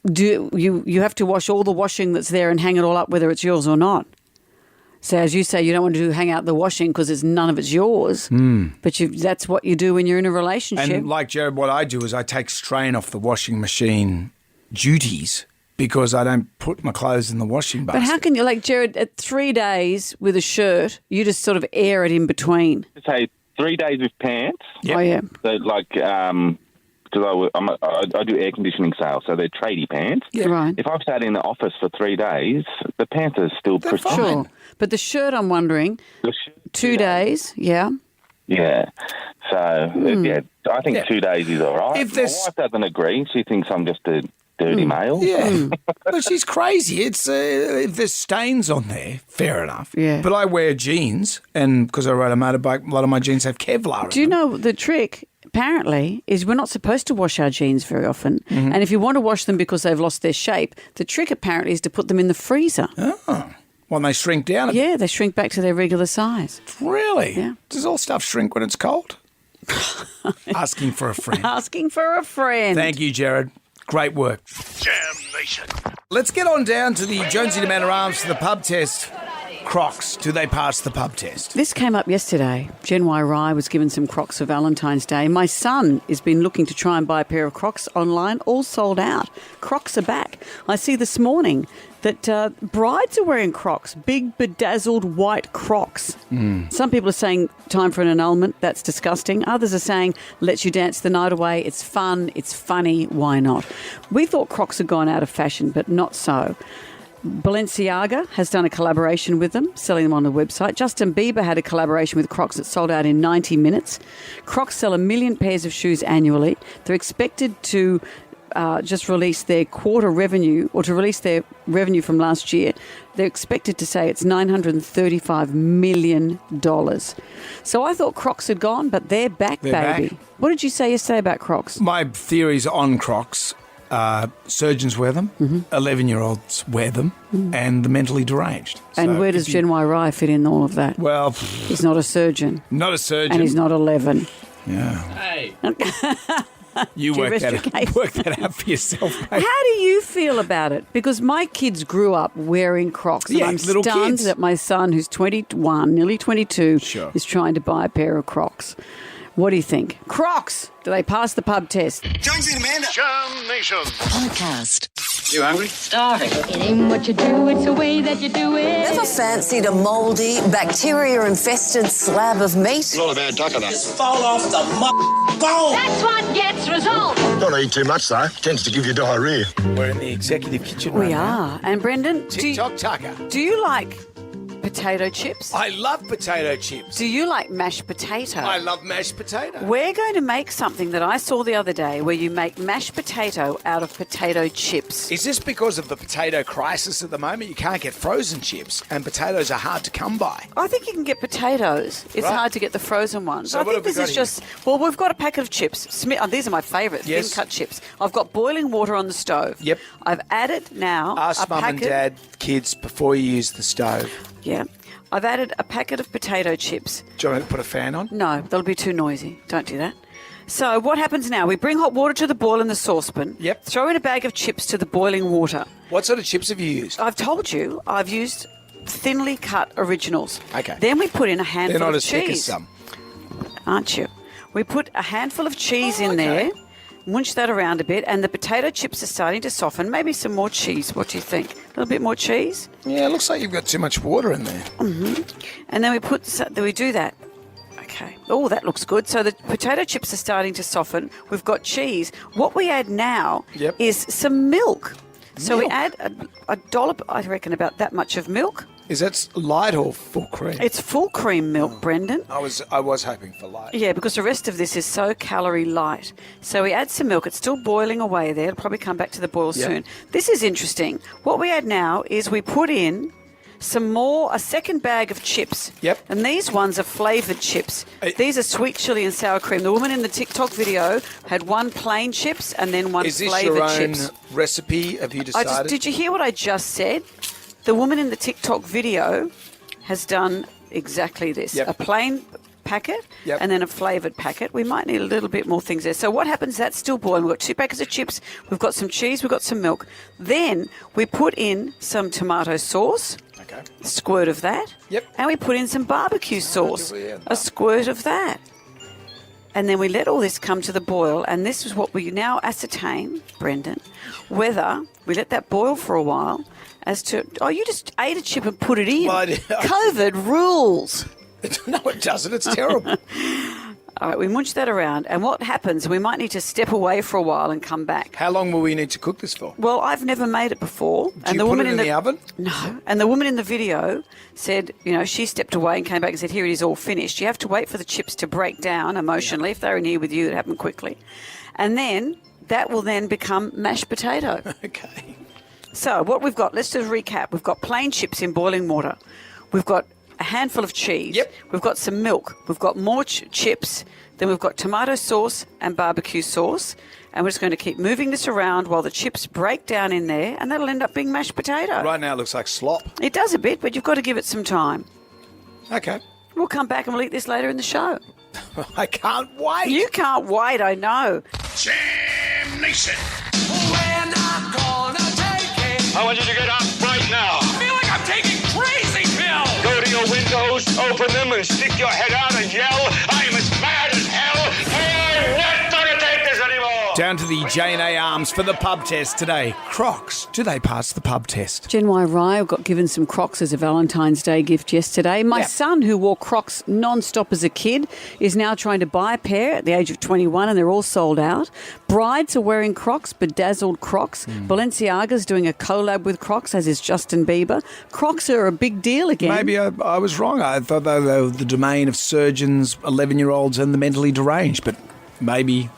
do you have to wash all the washing that's there and hang it all up, whether it's yours or not? So as you say, you don't want to hang out the washing because none of it's yours. But that's what you do when you're in a relationship. And like Jared, what I do is I take strain off the washing machine duties because I don't put my clothes in the washing basket. But how can you, like Jared, at 3 days with a shirt, you just sort of air it in between? Say 3 days with pants. Yep. Oh, yeah. So like, because I do air conditioning sales, so they're tradie pants. Yeah. Right. If I've sat in the office for 3 days, the pants are still pretty Sure. But the shirt, I'm wondering, 2 days, yeah. Yeah. So, I think 2 days is all right. If my wife doesn't agree. She thinks I'm just a dirty male. Yeah. But she's crazy. It's if there's stains on there, fair enough. Yeah. But I wear jeans, and because I ride a motorbike, a lot of my jeans have Kevlar in Do you know the trick? Apparently, is we're not supposed to wash our jeans very often. And if you want to wash them because they've lost their shape, the trick apparently is to put them in the freezer. Oh. When they shrink down a bit. Yeah, they shrink back to their regular size. Really? Yeah. Does all stuff shrink when it's cold? Asking for a friend. Asking for a friend. Thank you, Jared. Great work. Jam Nation. Let's get on down to the Jonesy to Manor Arms for the pub test. Crocs, do they pass the pub test? This came up yesterday. Gen Y Rye was given some Crocs for Valentine's Day. My son has been looking to try and buy a pair of Crocs online, all sold out. Crocs are back. I see this morning that brides are wearing Crocs, big bedazzled white Crocs. Some people are saying time for an annulment, that's disgusting. Others are saying lets you dance the night away, it's fun, it's funny, why not? We thought Crocs had gone out of fashion, but not so. Balenciaga has done a collaboration with them, selling them on the website. Justin Bieber had a collaboration with Crocs that sold out in 90 minutes. Crocs sell 1 million pairs of shoes annually. They're expected to just release their quarter revenue, or to release their revenue from last year. They're expected to say it's $935 million. So I thought Crocs had gone, but they're back, baby. Back. What did you say yesterday about Crocs? My theories on Crocs. Surgeons wear them, 11-year-olds wear them, and the mentally deranged. And So where does Gen Y Rye fit in all of that? Well, he's not a surgeon. Not a surgeon. And he's not 11. Yeah. Hey. You work that out for yourself, mate. How do you feel about it? Because my kids grew up wearing Crocs. And Yeah, I'm little stunned kids. that my son, who's 21, nearly 22, Sure. is trying to buy a pair of Crocs. What do you think? Crocs! Do they pass the pub test? Jonesy and Amanda. Jam Nation. Podcast. You hungry? Starving. It ain't what you do, it's the way that you do it. Never fancied a mouldy, bacteria-infested slab of meat? Not a bad duck of that. Fall off the bone. That's what gets results. Don't eat too much, though. Tends to give you diarrhea. We're in the executive kitchen We right now. are. And Brendan, TikTok Tucker. do you like potato chips? I love potato chips. Do you like mashed potato? I love mashed potato. We're going to make something that I saw the other day where you make mashed potato out of potato chips. Is this because of the potato crisis at the moment? You can't get frozen chips, and potatoes are hard to come by. I think you can get potatoes. It's Right. hard to get the frozen ones. So I what think have we this is got just, well, we've got a packet of chips. These are my favourite, Yes. thin cut chips. I've got boiling water on the stove. Yep. I've added now Ask a mum and packet. dad, kids, before you use the stove. Yeah. I've added a packet of potato chips. Do you want me to put a fan on? No, that'll be too noisy. Don't do that. So what happens now? We bring hot water to the boil in the saucepan. Yep. Throw in a bag of chips to the boiling water. What sort of chips have you used? I've told you I've used thinly cut originals. Okay. Then we put in a They're handful not of as thick as cheese. some. Aren't you? We put a handful of cheese in there, munch that around a bit, and the potato chips are starting to soften. Maybe some more cheese. What do you think? A little bit more cheese? Yeah, it looks like you've got too much water in there. And then we do that. Okay. Oh, that looks good. So the potato chips are starting to soften. We've got cheese. What we add now Yep. is some milk. So we Milk? add a dollop, I reckon, about that much of milk. Is that light or full cream? It's full cream milk, Brendan. I was hoping for light. Yeah, because the rest of this is so calorie light. So we add some milk. It's still boiling away there. It'll probably come back to the boil Yeah. soon. This is interesting. What we add now is we put in a second bag of chips. Yep. And these ones are flavoured chips. These are sweet chili and sour cream. The woman in the TikTok video had one plain chips and then one Is this flavoured your own chips. recipe? Have you decided? Did you hear what I just said? The woman in the TikTok video has done exactly this. Yep. A plain packet Yep. and then a flavoured packet. We might need a little bit more things there. So what happens, that's still boiling. We've got 2 packets of chips, we've got some cheese, we've got some milk. Then we put in some tomato sauce, Okay. a squirt of that. Yep. And we put in some barbecue sauce, yeah. a squirt of that. And then we let all this come to the boil, and this is what we now ascertain, Brendan, whether we let that boil for a while as to, you just ate a chip and put it in. Well, I did. COVID rules. No, it doesn't. It's terrible. All right, we munch that around, and what happens, we might need to step away for a while and come back. How long will we need to cook this for? Well, I've never made it before. Do you put it in the oven? No. And the woman in the video said, she stepped away and came back and said, here it is all finished. You have to wait for the chips to break down emotionally. If they're in here with you, it happened quickly. And then that will then become mashed potato. Okay. So what we've got, let's just recap. We've got plain chips in boiling water. We've got a handful of cheese. Yep. We've got some milk. We've got more chips. Then we've got tomato sauce and barbecue sauce. And we're just going to keep moving this around while the chips break down in there, and that'll end up being mashed potato. Right now it looks like slop. It does a bit, but you've got to give it some time. Okay. We'll come back and we'll eat this later in the show. I can't wait. You can't wait, I know. Jam Nation. We're not gonna take it. I want you to get up right now. I feel like I'm taking crazy pills. your windows, open them, and stick your head out and yell, I'm as mad as hell. I'm not going to take this anymore. Down to the J&A Arms for the pub test today. Crocs, do they pass the pub test? Gen Y Rye got given some Crocs as a Valentine's Day gift yesterday. My son, who wore Crocs non-stop as a kid, is now trying to buy a pair at the age of 21, and they're all sold out. Brides are wearing Crocs, bedazzled Crocs. Balenciaga's doing a collab with Crocs, as is Justin Bieber. Crocs are a big deal again. Maybe I was wrong. I thought they were the domain of surgeons, 11-year-olds and the mentally deranged, but maybe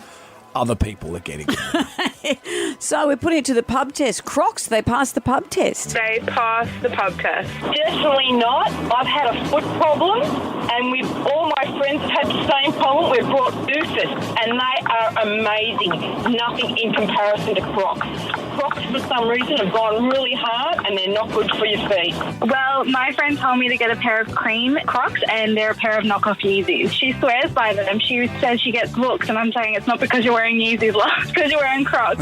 other people are getting it. So we're putting it to the pub test. Crocs, they pass the pub test. They pass the pub test. Definitely not. I've had a foot problem, and all my friends have had the same problem. We've brought Doofus, and they are amazing. Nothing in comparison to Crocs. Crocs, for some reason, have gone really hard, and they're not good for your feet. Well, my friend told me to get a pair of cream Crocs, and they're a pair of knockoff Yeezys. She swears by them. She says she gets looks, and I'm saying it's not because you're wearing Yeezys, love. It's because you're wearing Crocs.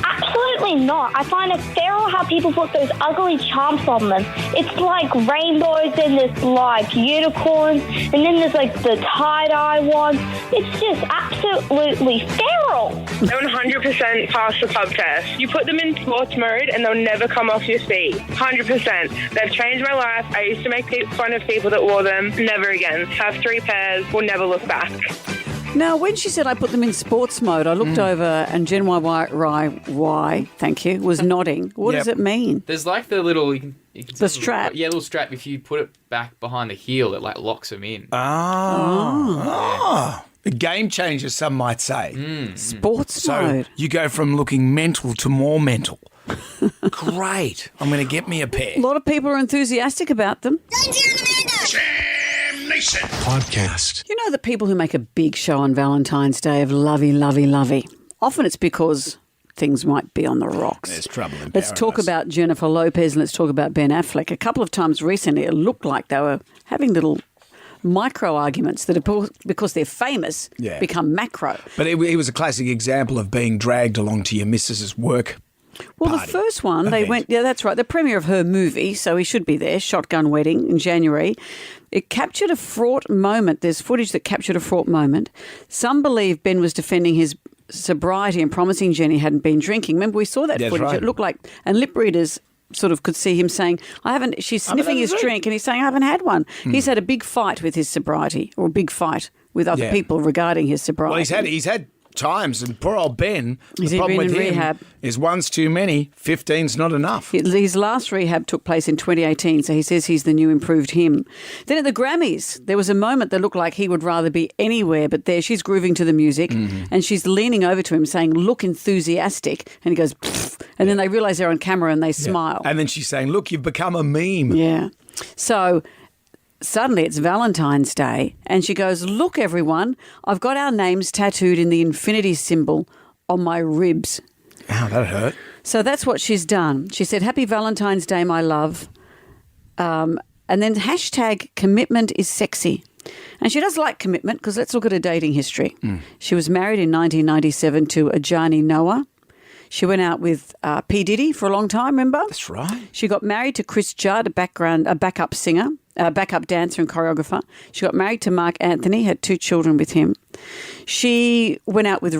Absolutely not. I find it feral how people put those ugly charms on them. It's like rainbows, and there's like unicorns, and then there's like the tie-dye one. It's just absolutely feral. They 100% pass the pub test. You put them in sports mode and they'll never come off your feet. 100%. They've changed my life. I used to make fun of people that wore them. Never again. Have 3 pairs. Will never look back. Now, when she said I put them in sports mode, I looked over and Gen Y, thank you, was nodding. What does it mean? There's like the little... You can the strap? Yeah, little strap. If you put it back behind the heel, it like locks them in. A game changer, some might say. Sports so mode. You go from looking mental to more mental. Great. I'm going to get me a pair. A lot of people are enthusiastic about them. Podcast. You know the people who make a big show on Valentine's Day of lovey, lovey, lovey. Often it's because things might be on the rocks. There's trouble in Let's talk about Jennifer Lopez and let's talk about Ben Affleck. A couple of times recently it looked like they were having little micro arguments that are, because they're famous, become macro. But it was a classic example of being dragged along to your missus's work. Well, the first one, they went, that's right, the premiere of her movie, so he should be there, Shotgun Wedding in January. It captured a fraught moment. There's footage that captured a fraught moment. Some believe Ben was defending his sobriety and promising Jenny hadn't been drinking. Remember, we saw that footage. Right. It looked like, and lip readers sort of could see him saying, she's sniffing his drink, and he's saying, I haven't had one. He's had a big fight with his sobriety, or a big fight with other people regarding his sobriety. Well, he's had times, and poor old Ben, the problem with him rehab? Is one's too many, 15's not enough. His last rehab took place in 2018, so he says he's the new improved him. Then at the Grammys, there was a moment that looked like he would rather be anywhere but there. She's grooving to the music, and she's leaning over to him saying, look enthusiastic, and he goes, pfft, and then they realise they're on camera and they smile. And then she's saying, look, you've become a meme. Yeah. So suddenly it's Valentine's Day and she goes, look, everyone, I've got our names tattooed in the infinity symbol on my ribs. Ow, that hurt. So that's what she's done. She said, Happy Valentine's Day, my love. And then hashtag commitment is sexy. And she does like commitment because let's look at her dating history. She was married in 1997 to Ajani Noah. She went out with P. Diddy for a long time, remember? That's right. She got married to Chris Judd, a backup singer, a backup dancer and choreographer. She got married to Mark Anthony, had 2 children with him. She went out with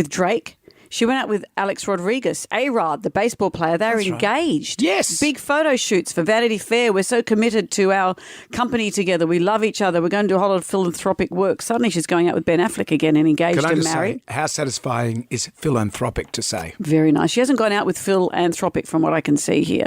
Drake. She went out with Alex Rodriguez, A-Rod, the baseball player. They were engaged. Right. Yes. Big photo shoots for Vanity Fair. We're so committed to our company together. We love each other. We're going to do a whole lot of philanthropic work. Suddenly she's going out with Ben Affleck again and engaged and married. Say, how satisfying is philanthropic to say? Very nice. She hasn't gone out with philanthropic from what I can see here.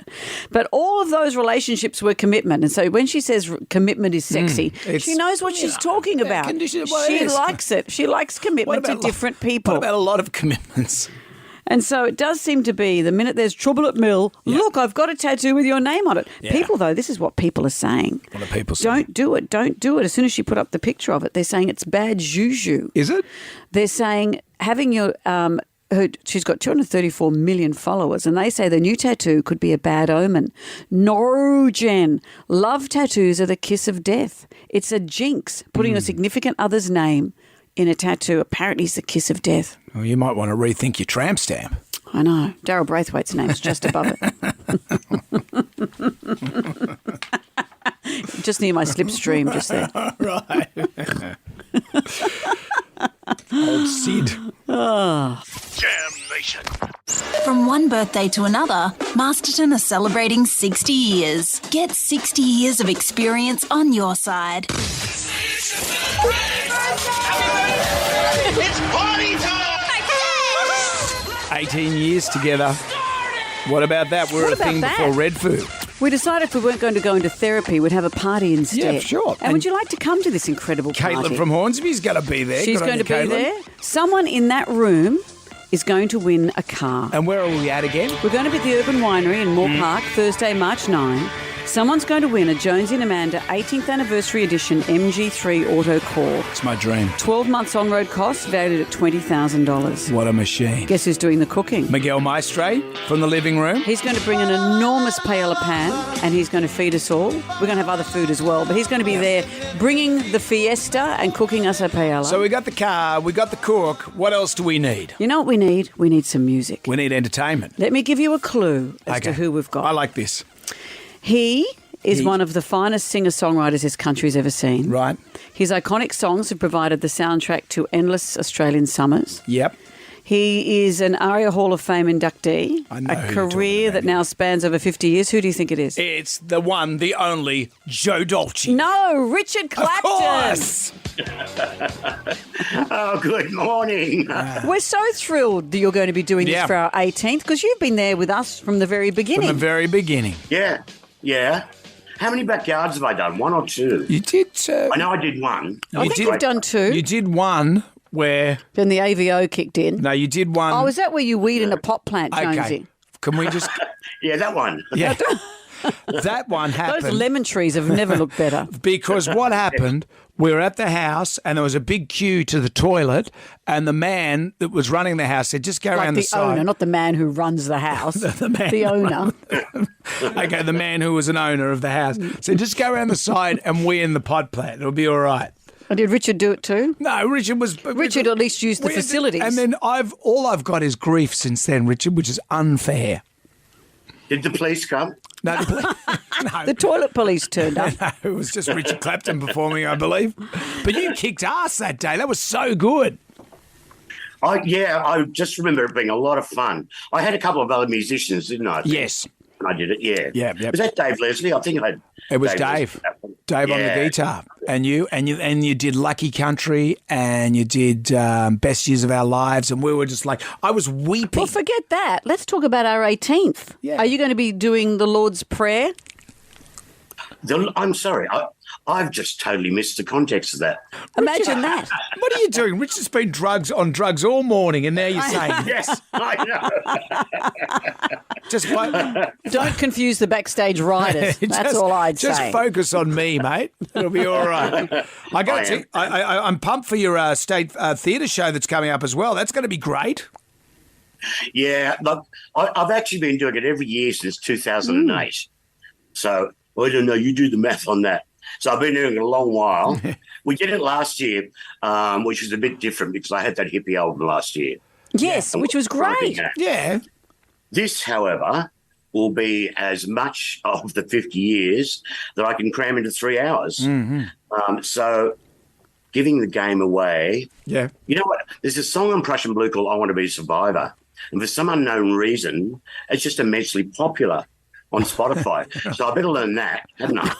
But all of those relationships were commitment. And so when she says commitment is sexy, she knows what she's talking about. She likes it. She likes commitment to different people. What about a lot of commitments? And so it does seem to be the minute there's trouble at Mill, look, I've got a tattoo with your name on it. Yeah. People, though, this is what people are saying. What are people saying? Don't do it. Don't do it. As soon as she put up the picture of it, they're saying it's bad juju. Is it? They're saying having your she's got 234 million followers, and they say the new tattoo could be a bad omen. No, Jen. Love tattoos are the kiss of death. It's a jinx, putting a significant other's name in a tattoo. Apparently it's the kiss of death. Well, you might want to rethink your tramp stamp. I know. Daryl Braithwaite's name's just above it. Just near my slipstream, just there. Right. Old Sid. Damnation. From one birthday to another, Masterton are celebrating 60 years. Get 60 years of experience on your side. It's party time! 18 years together. What about that? We're What a thing about before that? Red Food. We decided if we weren't going to go into therapy, we'd have a party instead. Yeah, sure. And would you like to come to this incredible party? Caitlin from Hornsby's going to be there. She's Good on going to you, be Caitlin. there. Someone in that room is going to win a car. And where are we at again? We're going to be at the Urban Winery in Moore Park, Thursday, March 9. Someone's going to win a Jonesy and Amanda 18th Anniversary Edition MG3 Auto Core. It's my dream. 12 months on-road cost, valued at $20,000. What a machine. Guess who's doing the cooking? Miguel Maestre from the living room. He's going to bring an enormous paella pan and he's going to feed us all. We're going to have other food as well, but he's going to be there bringing the fiesta and cooking us a paella. So we got the car, we got the cook. What else do we need? You know what we need? We need some music. We need entertainment. Let me give you a clue as to who we've got. I like this. He is one of the finest singer-songwriters this country's ever seen. Right. His iconic songs have provided the soundtrack to endless Australian summers. Yep. He is an ARIA Hall of Fame inductee, I know a who you're career that now spans over 50 years. Who do you think it is? It's the one, the only, Joe Dolce. No, Richard Clapton. Of course. Oh, good morning. We're so thrilled that you're going to be doing this for our 18th because you've been there with us from the very beginning. From the very beginning. Yeah. How many backyards have I done? One or two? You did. I know I did one. I think you've done two. You did one where... Then the AVO kicked in. No, you did one... Oh, is that where you weed in a pot plant, Jonesy? Okay. Can we just... Yeah, that one. Yeah. That one happened. Those lemon trees have never looked better. Because what happened, we were at the house and there was a big queue to the toilet and the man that was running the house said, just go around the side. Owner, not the man who runs the house. The man. The owner. Okay, the man who was an owner of the house. So just go around the side and wee in the pod plant. It'll be all right. And did Richard do it too? No, Richard was... Richard at least used the facilities. And then all I've got is grief since then, Richard, which is unfair. Did the police come? No, no. The toilet police turned up. No, it was just Richard Clapton performing, I believe. But you kicked ass that day. That was so good. I just remember it being a lot of fun. I had a couple of other musicians, didn't I? Yes. I did it, yeah. Yeah. Was that Dave Leslie? I think I had. It was Dave. Dave on the guitar, and you did Lucky Country, and you did Best Years of Our Lives, and we were just like, I was weeping. Well, forget that. Let's talk about our 18th. Yeah. Are you going to be doing the Lord's Prayer? I'm sorry. I've just totally missed the context of that. Imagine that. What are you doing? Richard's been on drugs all morning, and now you're saying yes, I know. Just don't confuse the backstage riders. That's all I'd say. Just focus on me, mate. It'll be all right. I'm pumped for your state theatre show that's coming up as well. That's going to be great. Yeah, look, I've actually been doing it every year since 2008. So I don't know. You do the math on that. So I've been doing it a long while. We did it last year, which was a bit different because I had that hippie album last year. Yes, which was great. Yeah. This, however, will be as much of the 50 years that I can cram into 3 hours. Mm-hmm. So giving the game away. Yeah. You know what? There's a song on Prussian Blue called I Want to Be a Survivor. And for some unknown reason, it's just immensely popular on Spotify. So I better learn that, haven't I?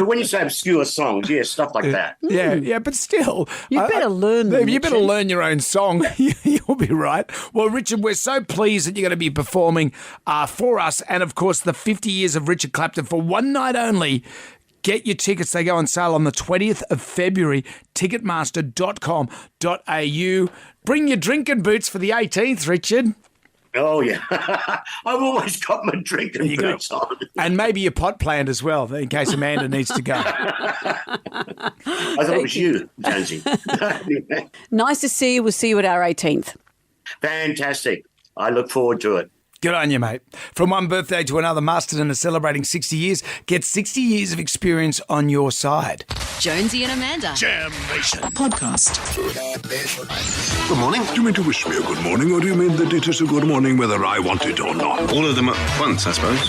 When you say obscure songs, yeah, stuff like that. Yeah, but still. You better learn them, You better Richard. learn your own song. You'll be right. Well, Richard, we're so pleased that you're going to be performing for us and, of course, the 50 years of Richard Clapton for one night only. Get your tickets. They go on sale on the 20th of February. Ticketmaster.com.au. Bring your drinking boots for the 18th, Richard. Oh, yeah. I've always got my drinking boots on. And maybe your pot plant as well, in case Amanda needs to go. I thought it was you, Jonesy. Nice to see you. We'll see you at our 18th. Fantastic. I look forward to it. Good on you, mate. From one birthday to another, Masterton are celebrating 60 years. Get 60 years of experience on your side. Jonesy and Amanda. Jam Nation. Podcast. Good morning. Do you mean to wish me a good morning, or do you mean that it is a good morning whether I want it or not? All of them at once, I suppose.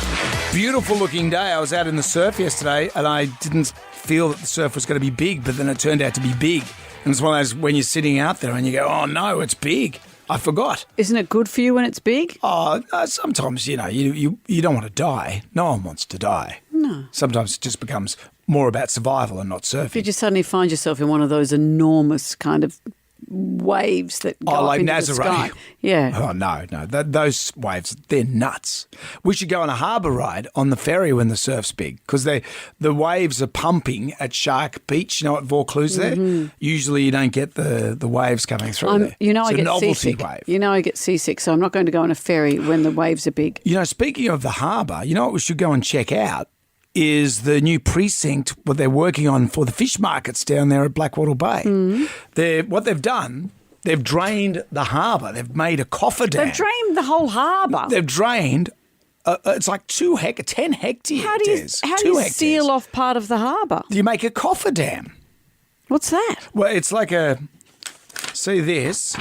Beautiful looking day. I was out in the surf yesterday and I didn't feel that the surf was going to be big, but then it turned out to be big. And it's one of those when you're sitting out there and you go, oh no, it's big. I forgot. Isn't it good for you when it's big? Oh, sometimes, you don't want to die. No one wants to die. No. Sometimes it just becomes more about survival and not surfing. Did you suddenly find yourself in one of those enormous kind of waves that go up like into Nazaré. the sky? Yeah. Oh, no. Those waves, they're nuts. We should go on a harbour ride on the ferry when the surf's big because the waves are pumping at Shark Beach, you know, at Vaucluse there. Mm-hmm. Usually you don't get the waves coming through there. You know, it's I a get novelty seasick. wave. You know, I get seasick, so I'm not going to go on a ferry when the waves are big. You know, speaking of the harbour, you know what we should go and check out is the new precinct, what they're working on for the fish markets down there at Blackwattle Bay. Mm-hmm. What they've done, they've drained the harbour. They've made a cofferdam. They've drained the whole harbour. They've drained, it's like 10 hectares. How do you seal off part of the harbour? You make a cofferdam. What's that? Well, it's like see this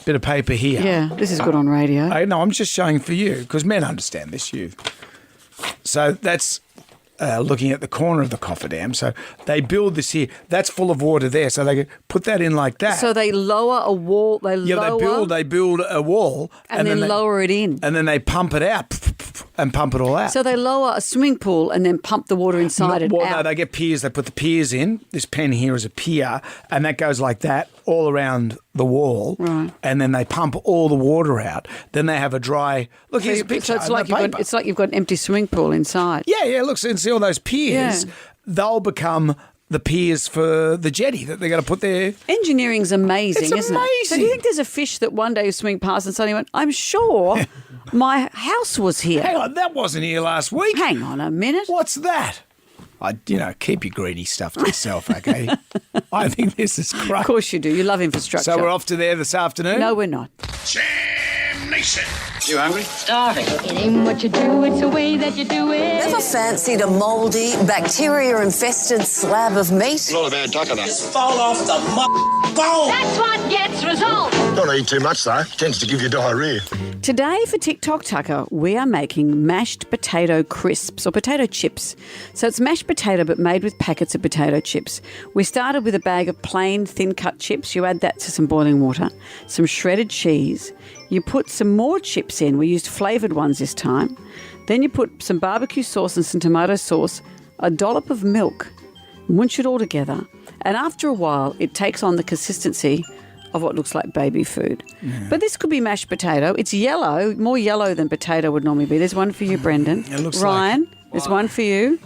bit of paper here. Yeah, this is good on radio. No, I'm just showing for you because men understand this, So that's looking at the corner of the cofferdam. So they build this here. That's full of water there. So they put that in like that. So they lower a wall. They build a wall and then lower it in. And then they pump it out and pump it all out. So they lower a swimming pool and then pump the water inside it out. No, they get piers. They put the piers in. This pen here is a pier, and that goes like that all around the wall. Right. And then they pump all the water out. Then they have a dry. Look, here's a picture. So it's like you've got an empty swimming pool inside. Yeah. Look, and see all those piers. Yeah. They'll become the piers for the jetty that they're going to put there. Engineering's amazing, It's isn't it? amazing. So do you think there's a fish that one day you swing past and suddenly went, I'm sure my house was here? Hang on, that wasn't here last week. Hang on a minute. What's that? Keep your greedy stuff to yourself, okay? I think this is great. Of course you do. You love infrastructure. So we're off to there this afternoon? No, we're not. Jam Nation. You hungry? Starving. It ain't what you do, it's the way that you do it. Never fancied a mouldy, bacteria-infested slab of meat? Not a bad tucker, though. Fall off the bone. That's what gets results. Don't eat too much, though. Tends to give you diarrhea. Today for TikTok Tucker, we are making mashed potato crisps or potato chips. So it's mashed potato but made with packets of potato chips. We started with a bag of plain thin cut chips. You add that to some boiling water, some shredded cheese. You put some more chips in. We used flavoured ones this time. Then you put some barbecue sauce and some tomato sauce, a dollop of milk, munch it all together. And after a while, it takes on the consistency of what looks like baby food. Yeah. But this could be mashed potato. It's yellow, more yellow than potato would normally be. There's one for you, Brendan. It looks Ryan, there's one for you.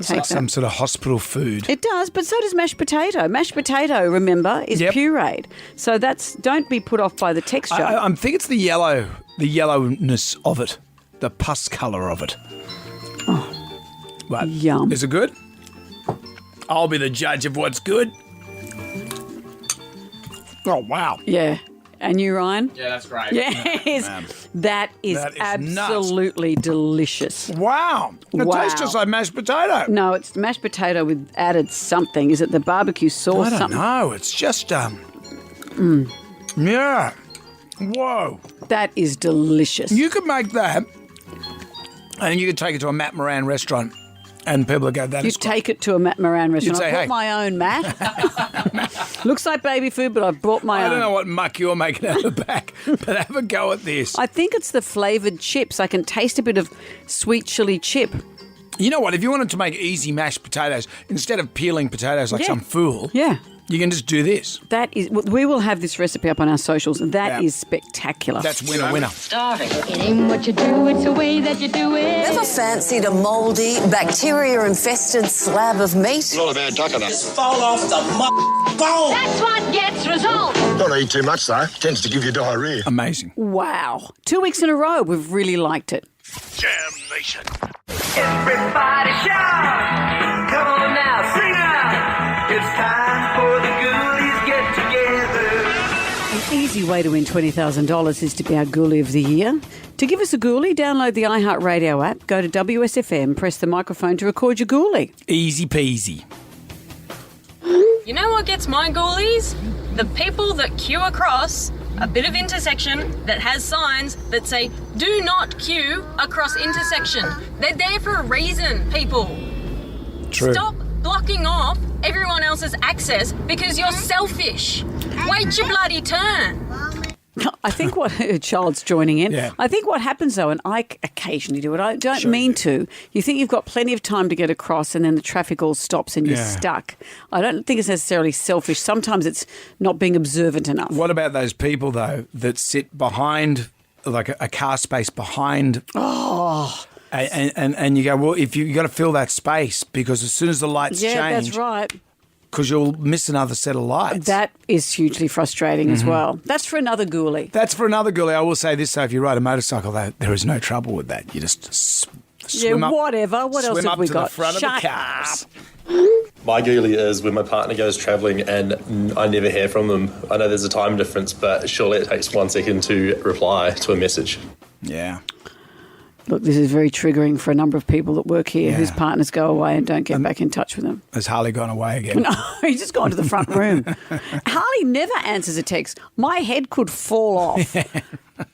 It's like some sort of hospital food. It does, but so does mashed potato. Mashed potato, remember, is pureed. So don't be put off by the texture. I think it's the yellowness of it, the pus colour of it. Oh, but yum. Is it good? I'll be the judge of what's good. Oh, wow. Yeah. And you, Ryan? Yeah, that's great. Yes. That is absolutely delicious. Wow. It tastes just like mashed potato. No, it's mashed potato with added something. Is it the barbecue sauce? I don't know. It's just, yeah. Whoa. That is delicious. You could make that and you could take it to a Matt Moran restaurant and people would go, that is You'd take it to a Matt Moran restaurant. You'd say, I brought hey. my own, Matt. Looks like baby food, but I brought my own. I don't know what muck you're making out of the back, but have a go at this. I think it's the flavoured chips. I can taste a bit of sweet chili chip. You know what? If you wanted to make easy mashed potatoes, instead of peeling potatoes like some fool, you can just do this. We will have this recipe up on our socials. That is spectacular. That's winner. Starving. It ain't what you do, it's the way that you do it. Never fancied a mouldy, bacteria-infested slab of meat? Not a bad tucker, though. Fall off the bone. That's what gets results. Don't eat too much, though. Tends to give you diarrhea. Amazing. Wow. 2 weeks in a row, we've really liked it. Jam Nation. Everybody shout. Come on now, sing out. It's time for the ghoulies get together. Easy way to win $20,000 is to be our Ghoulie of the Year. To give us a Ghoulie, download the iHeartRadio app, go to WSFM, press the microphone to record your Ghoulie. Easy peasy. You know what gets my ghoulies? The people that queue across a bit of intersection that has signs that say, do not queue across intersection. They're there for a reason, people. True. Stop blocking off everyone else's access because you're selfish. Wait your bloody turn. I think what a child's joining in. Yeah. I think what happens though, and I occasionally do it, I don't mean to. You think you've got plenty of time to get across and then the traffic all stops and you're stuck. I don't think it's necessarily selfish. Sometimes it's not being observant enough. What about those people, though, that sit behind, like a car space behind? Oh. And you go, well, if you got to fill that space because as soon as the lights change. Yeah, that's right. Because you'll miss another set of lights. That is hugely frustrating as well. That's for another Ghoulie. That's for another Ghoulie. I will say this, though, if you ride a motorcycle, though, there is no trouble with that. You just swim up. Whatever. What else have we got? Swim up to the front of the car. My ghoulie is when my partner goes travelling and I never hear from them. I know there's a time difference, but surely it takes 1 second to reply to a message. Yeah. Look, this is very triggering for a number of people that work here whose partners go away and don't get back in touch with them. Has Harley gone away again? No, he's just gone to the front room. Harley never answers a text. My head could fall off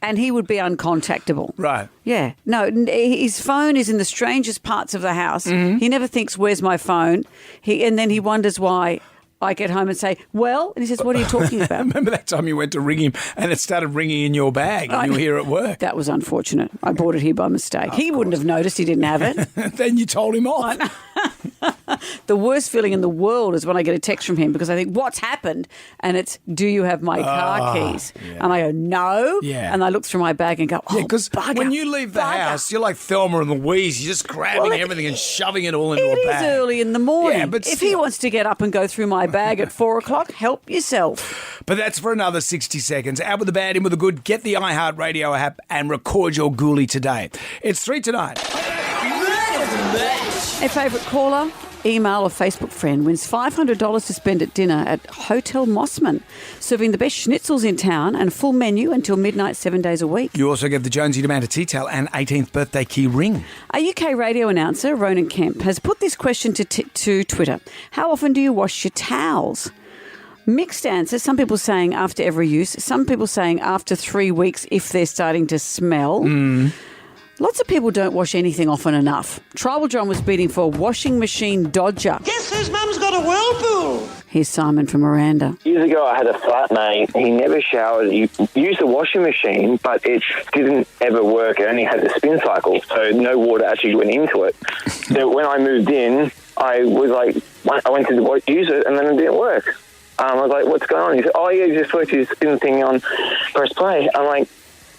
and he would be uncontactable. Right. Yeah. No, his phone is in the strangest parts of the house. He never thinks, where's my phone? And then he wonders why I get home and say, well, and he says, what are you talking about? Remember that time you went to ring him and it started ringing in your bag and you were here at work? That was unfortunate. I brought it here by mistake. He wouldn't have noticed he didn't have it. Then you told him off. The worst feeling in the world is when I get a text from him because I think, what's happened? And it's, do you have my car keys? Yeah. And I go, no. Yeah. And I look through my bag and go, oh, because when you leave the house, you're like Thelma and Louise. You're just grabbing everything and shoving it all into a bag. It is early in the morning. Yeah, but if he wants to get up and go through my bag at 4 o'clock, help yourself. But that's for another 60 seconds. Out with the bad, in with the good. Get the iHeartRadio app and record your Ghoulie today. It's 3 to 9. A favourite caller, email or Facebook friend wins $500 to spend at dinner at Hotel Mossman, serving the best schnitzels in town and a full menu until midnight 7 days a week. You also get the Jonesy Amanda tea towel and 18th birthday key ring. A UK radio announcer, Ronan Kemp, has put this question to Twitter. How often do you wash your towels? Mixed answers. Some people saying after every use. Some people saying after 3 weeks if they're starting to smell. Lots of people don't wash anything often enough. Tribal John was beating for a washing machine dodger. Guess whose mum's got a whirlpool? Here's Simon from Miranda. Years ago, I had a flatmate. He never showered. He used the washing machine, but it didn't ever work. It only had the spin cycle, so no water actually went into it. So when I moved in, I was like, I went to use it, and then it didn't work. I was like, what's going on? He said, oh, yeah, just put your spin thing on, press play. I'm like,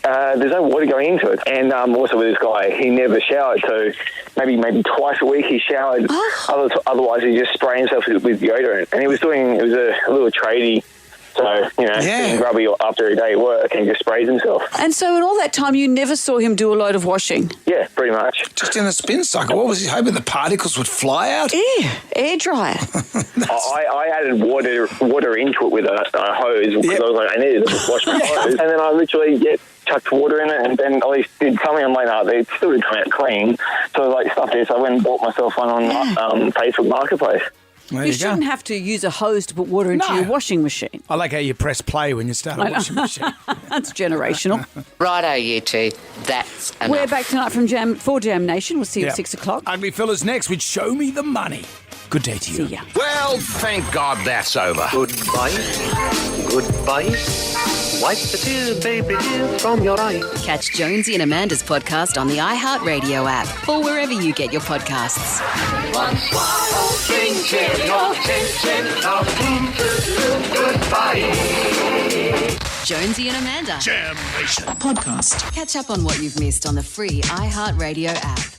there's no water going into it. And also with this guy, he never showered, so maybe twice a week he showered. Otherwise, he just sprayed himself with deodorant. And it was a little tradie, so, getting grubby after a day of work, and he just sprays himself. And so in all that time, you never saw him do a load of washing? Yeah, pretty much. Just in a spin cycle. What was he hoping the particles would fly out? Yeah, air dryer. I added water into it with a hose because I was like, I needed to wash my clothes. And then I literally chucked water in it and then at least did something. I'm like, no, they still didn't come out clean. So I was like, stuff this. I went and bought myself one on Facebook Marketplace. You shouldn't have to use a hose to put water into your washing machine. I like how you press play when you start a washing machine. That's generational. Righto, you two. That's enough. We're back tonight from Jam Nation. We'll see you at 6 o'clock. Ugly Fellas next with Show Me the Money. Good day to you. See ya. Well, thank God that's over. Goodbye. Wipe the tears, baby, dear, from your eyes. Catch Jonesy and Amanda's podcast on the iHeartRadio app or wherever you get your podcasts. One swallow, chin, chin, oh, chin, chin, goodbye. Jonesy and Amanda. Jam Nation Podcast. Catch up on what you've missed on the free iHeartRadio app.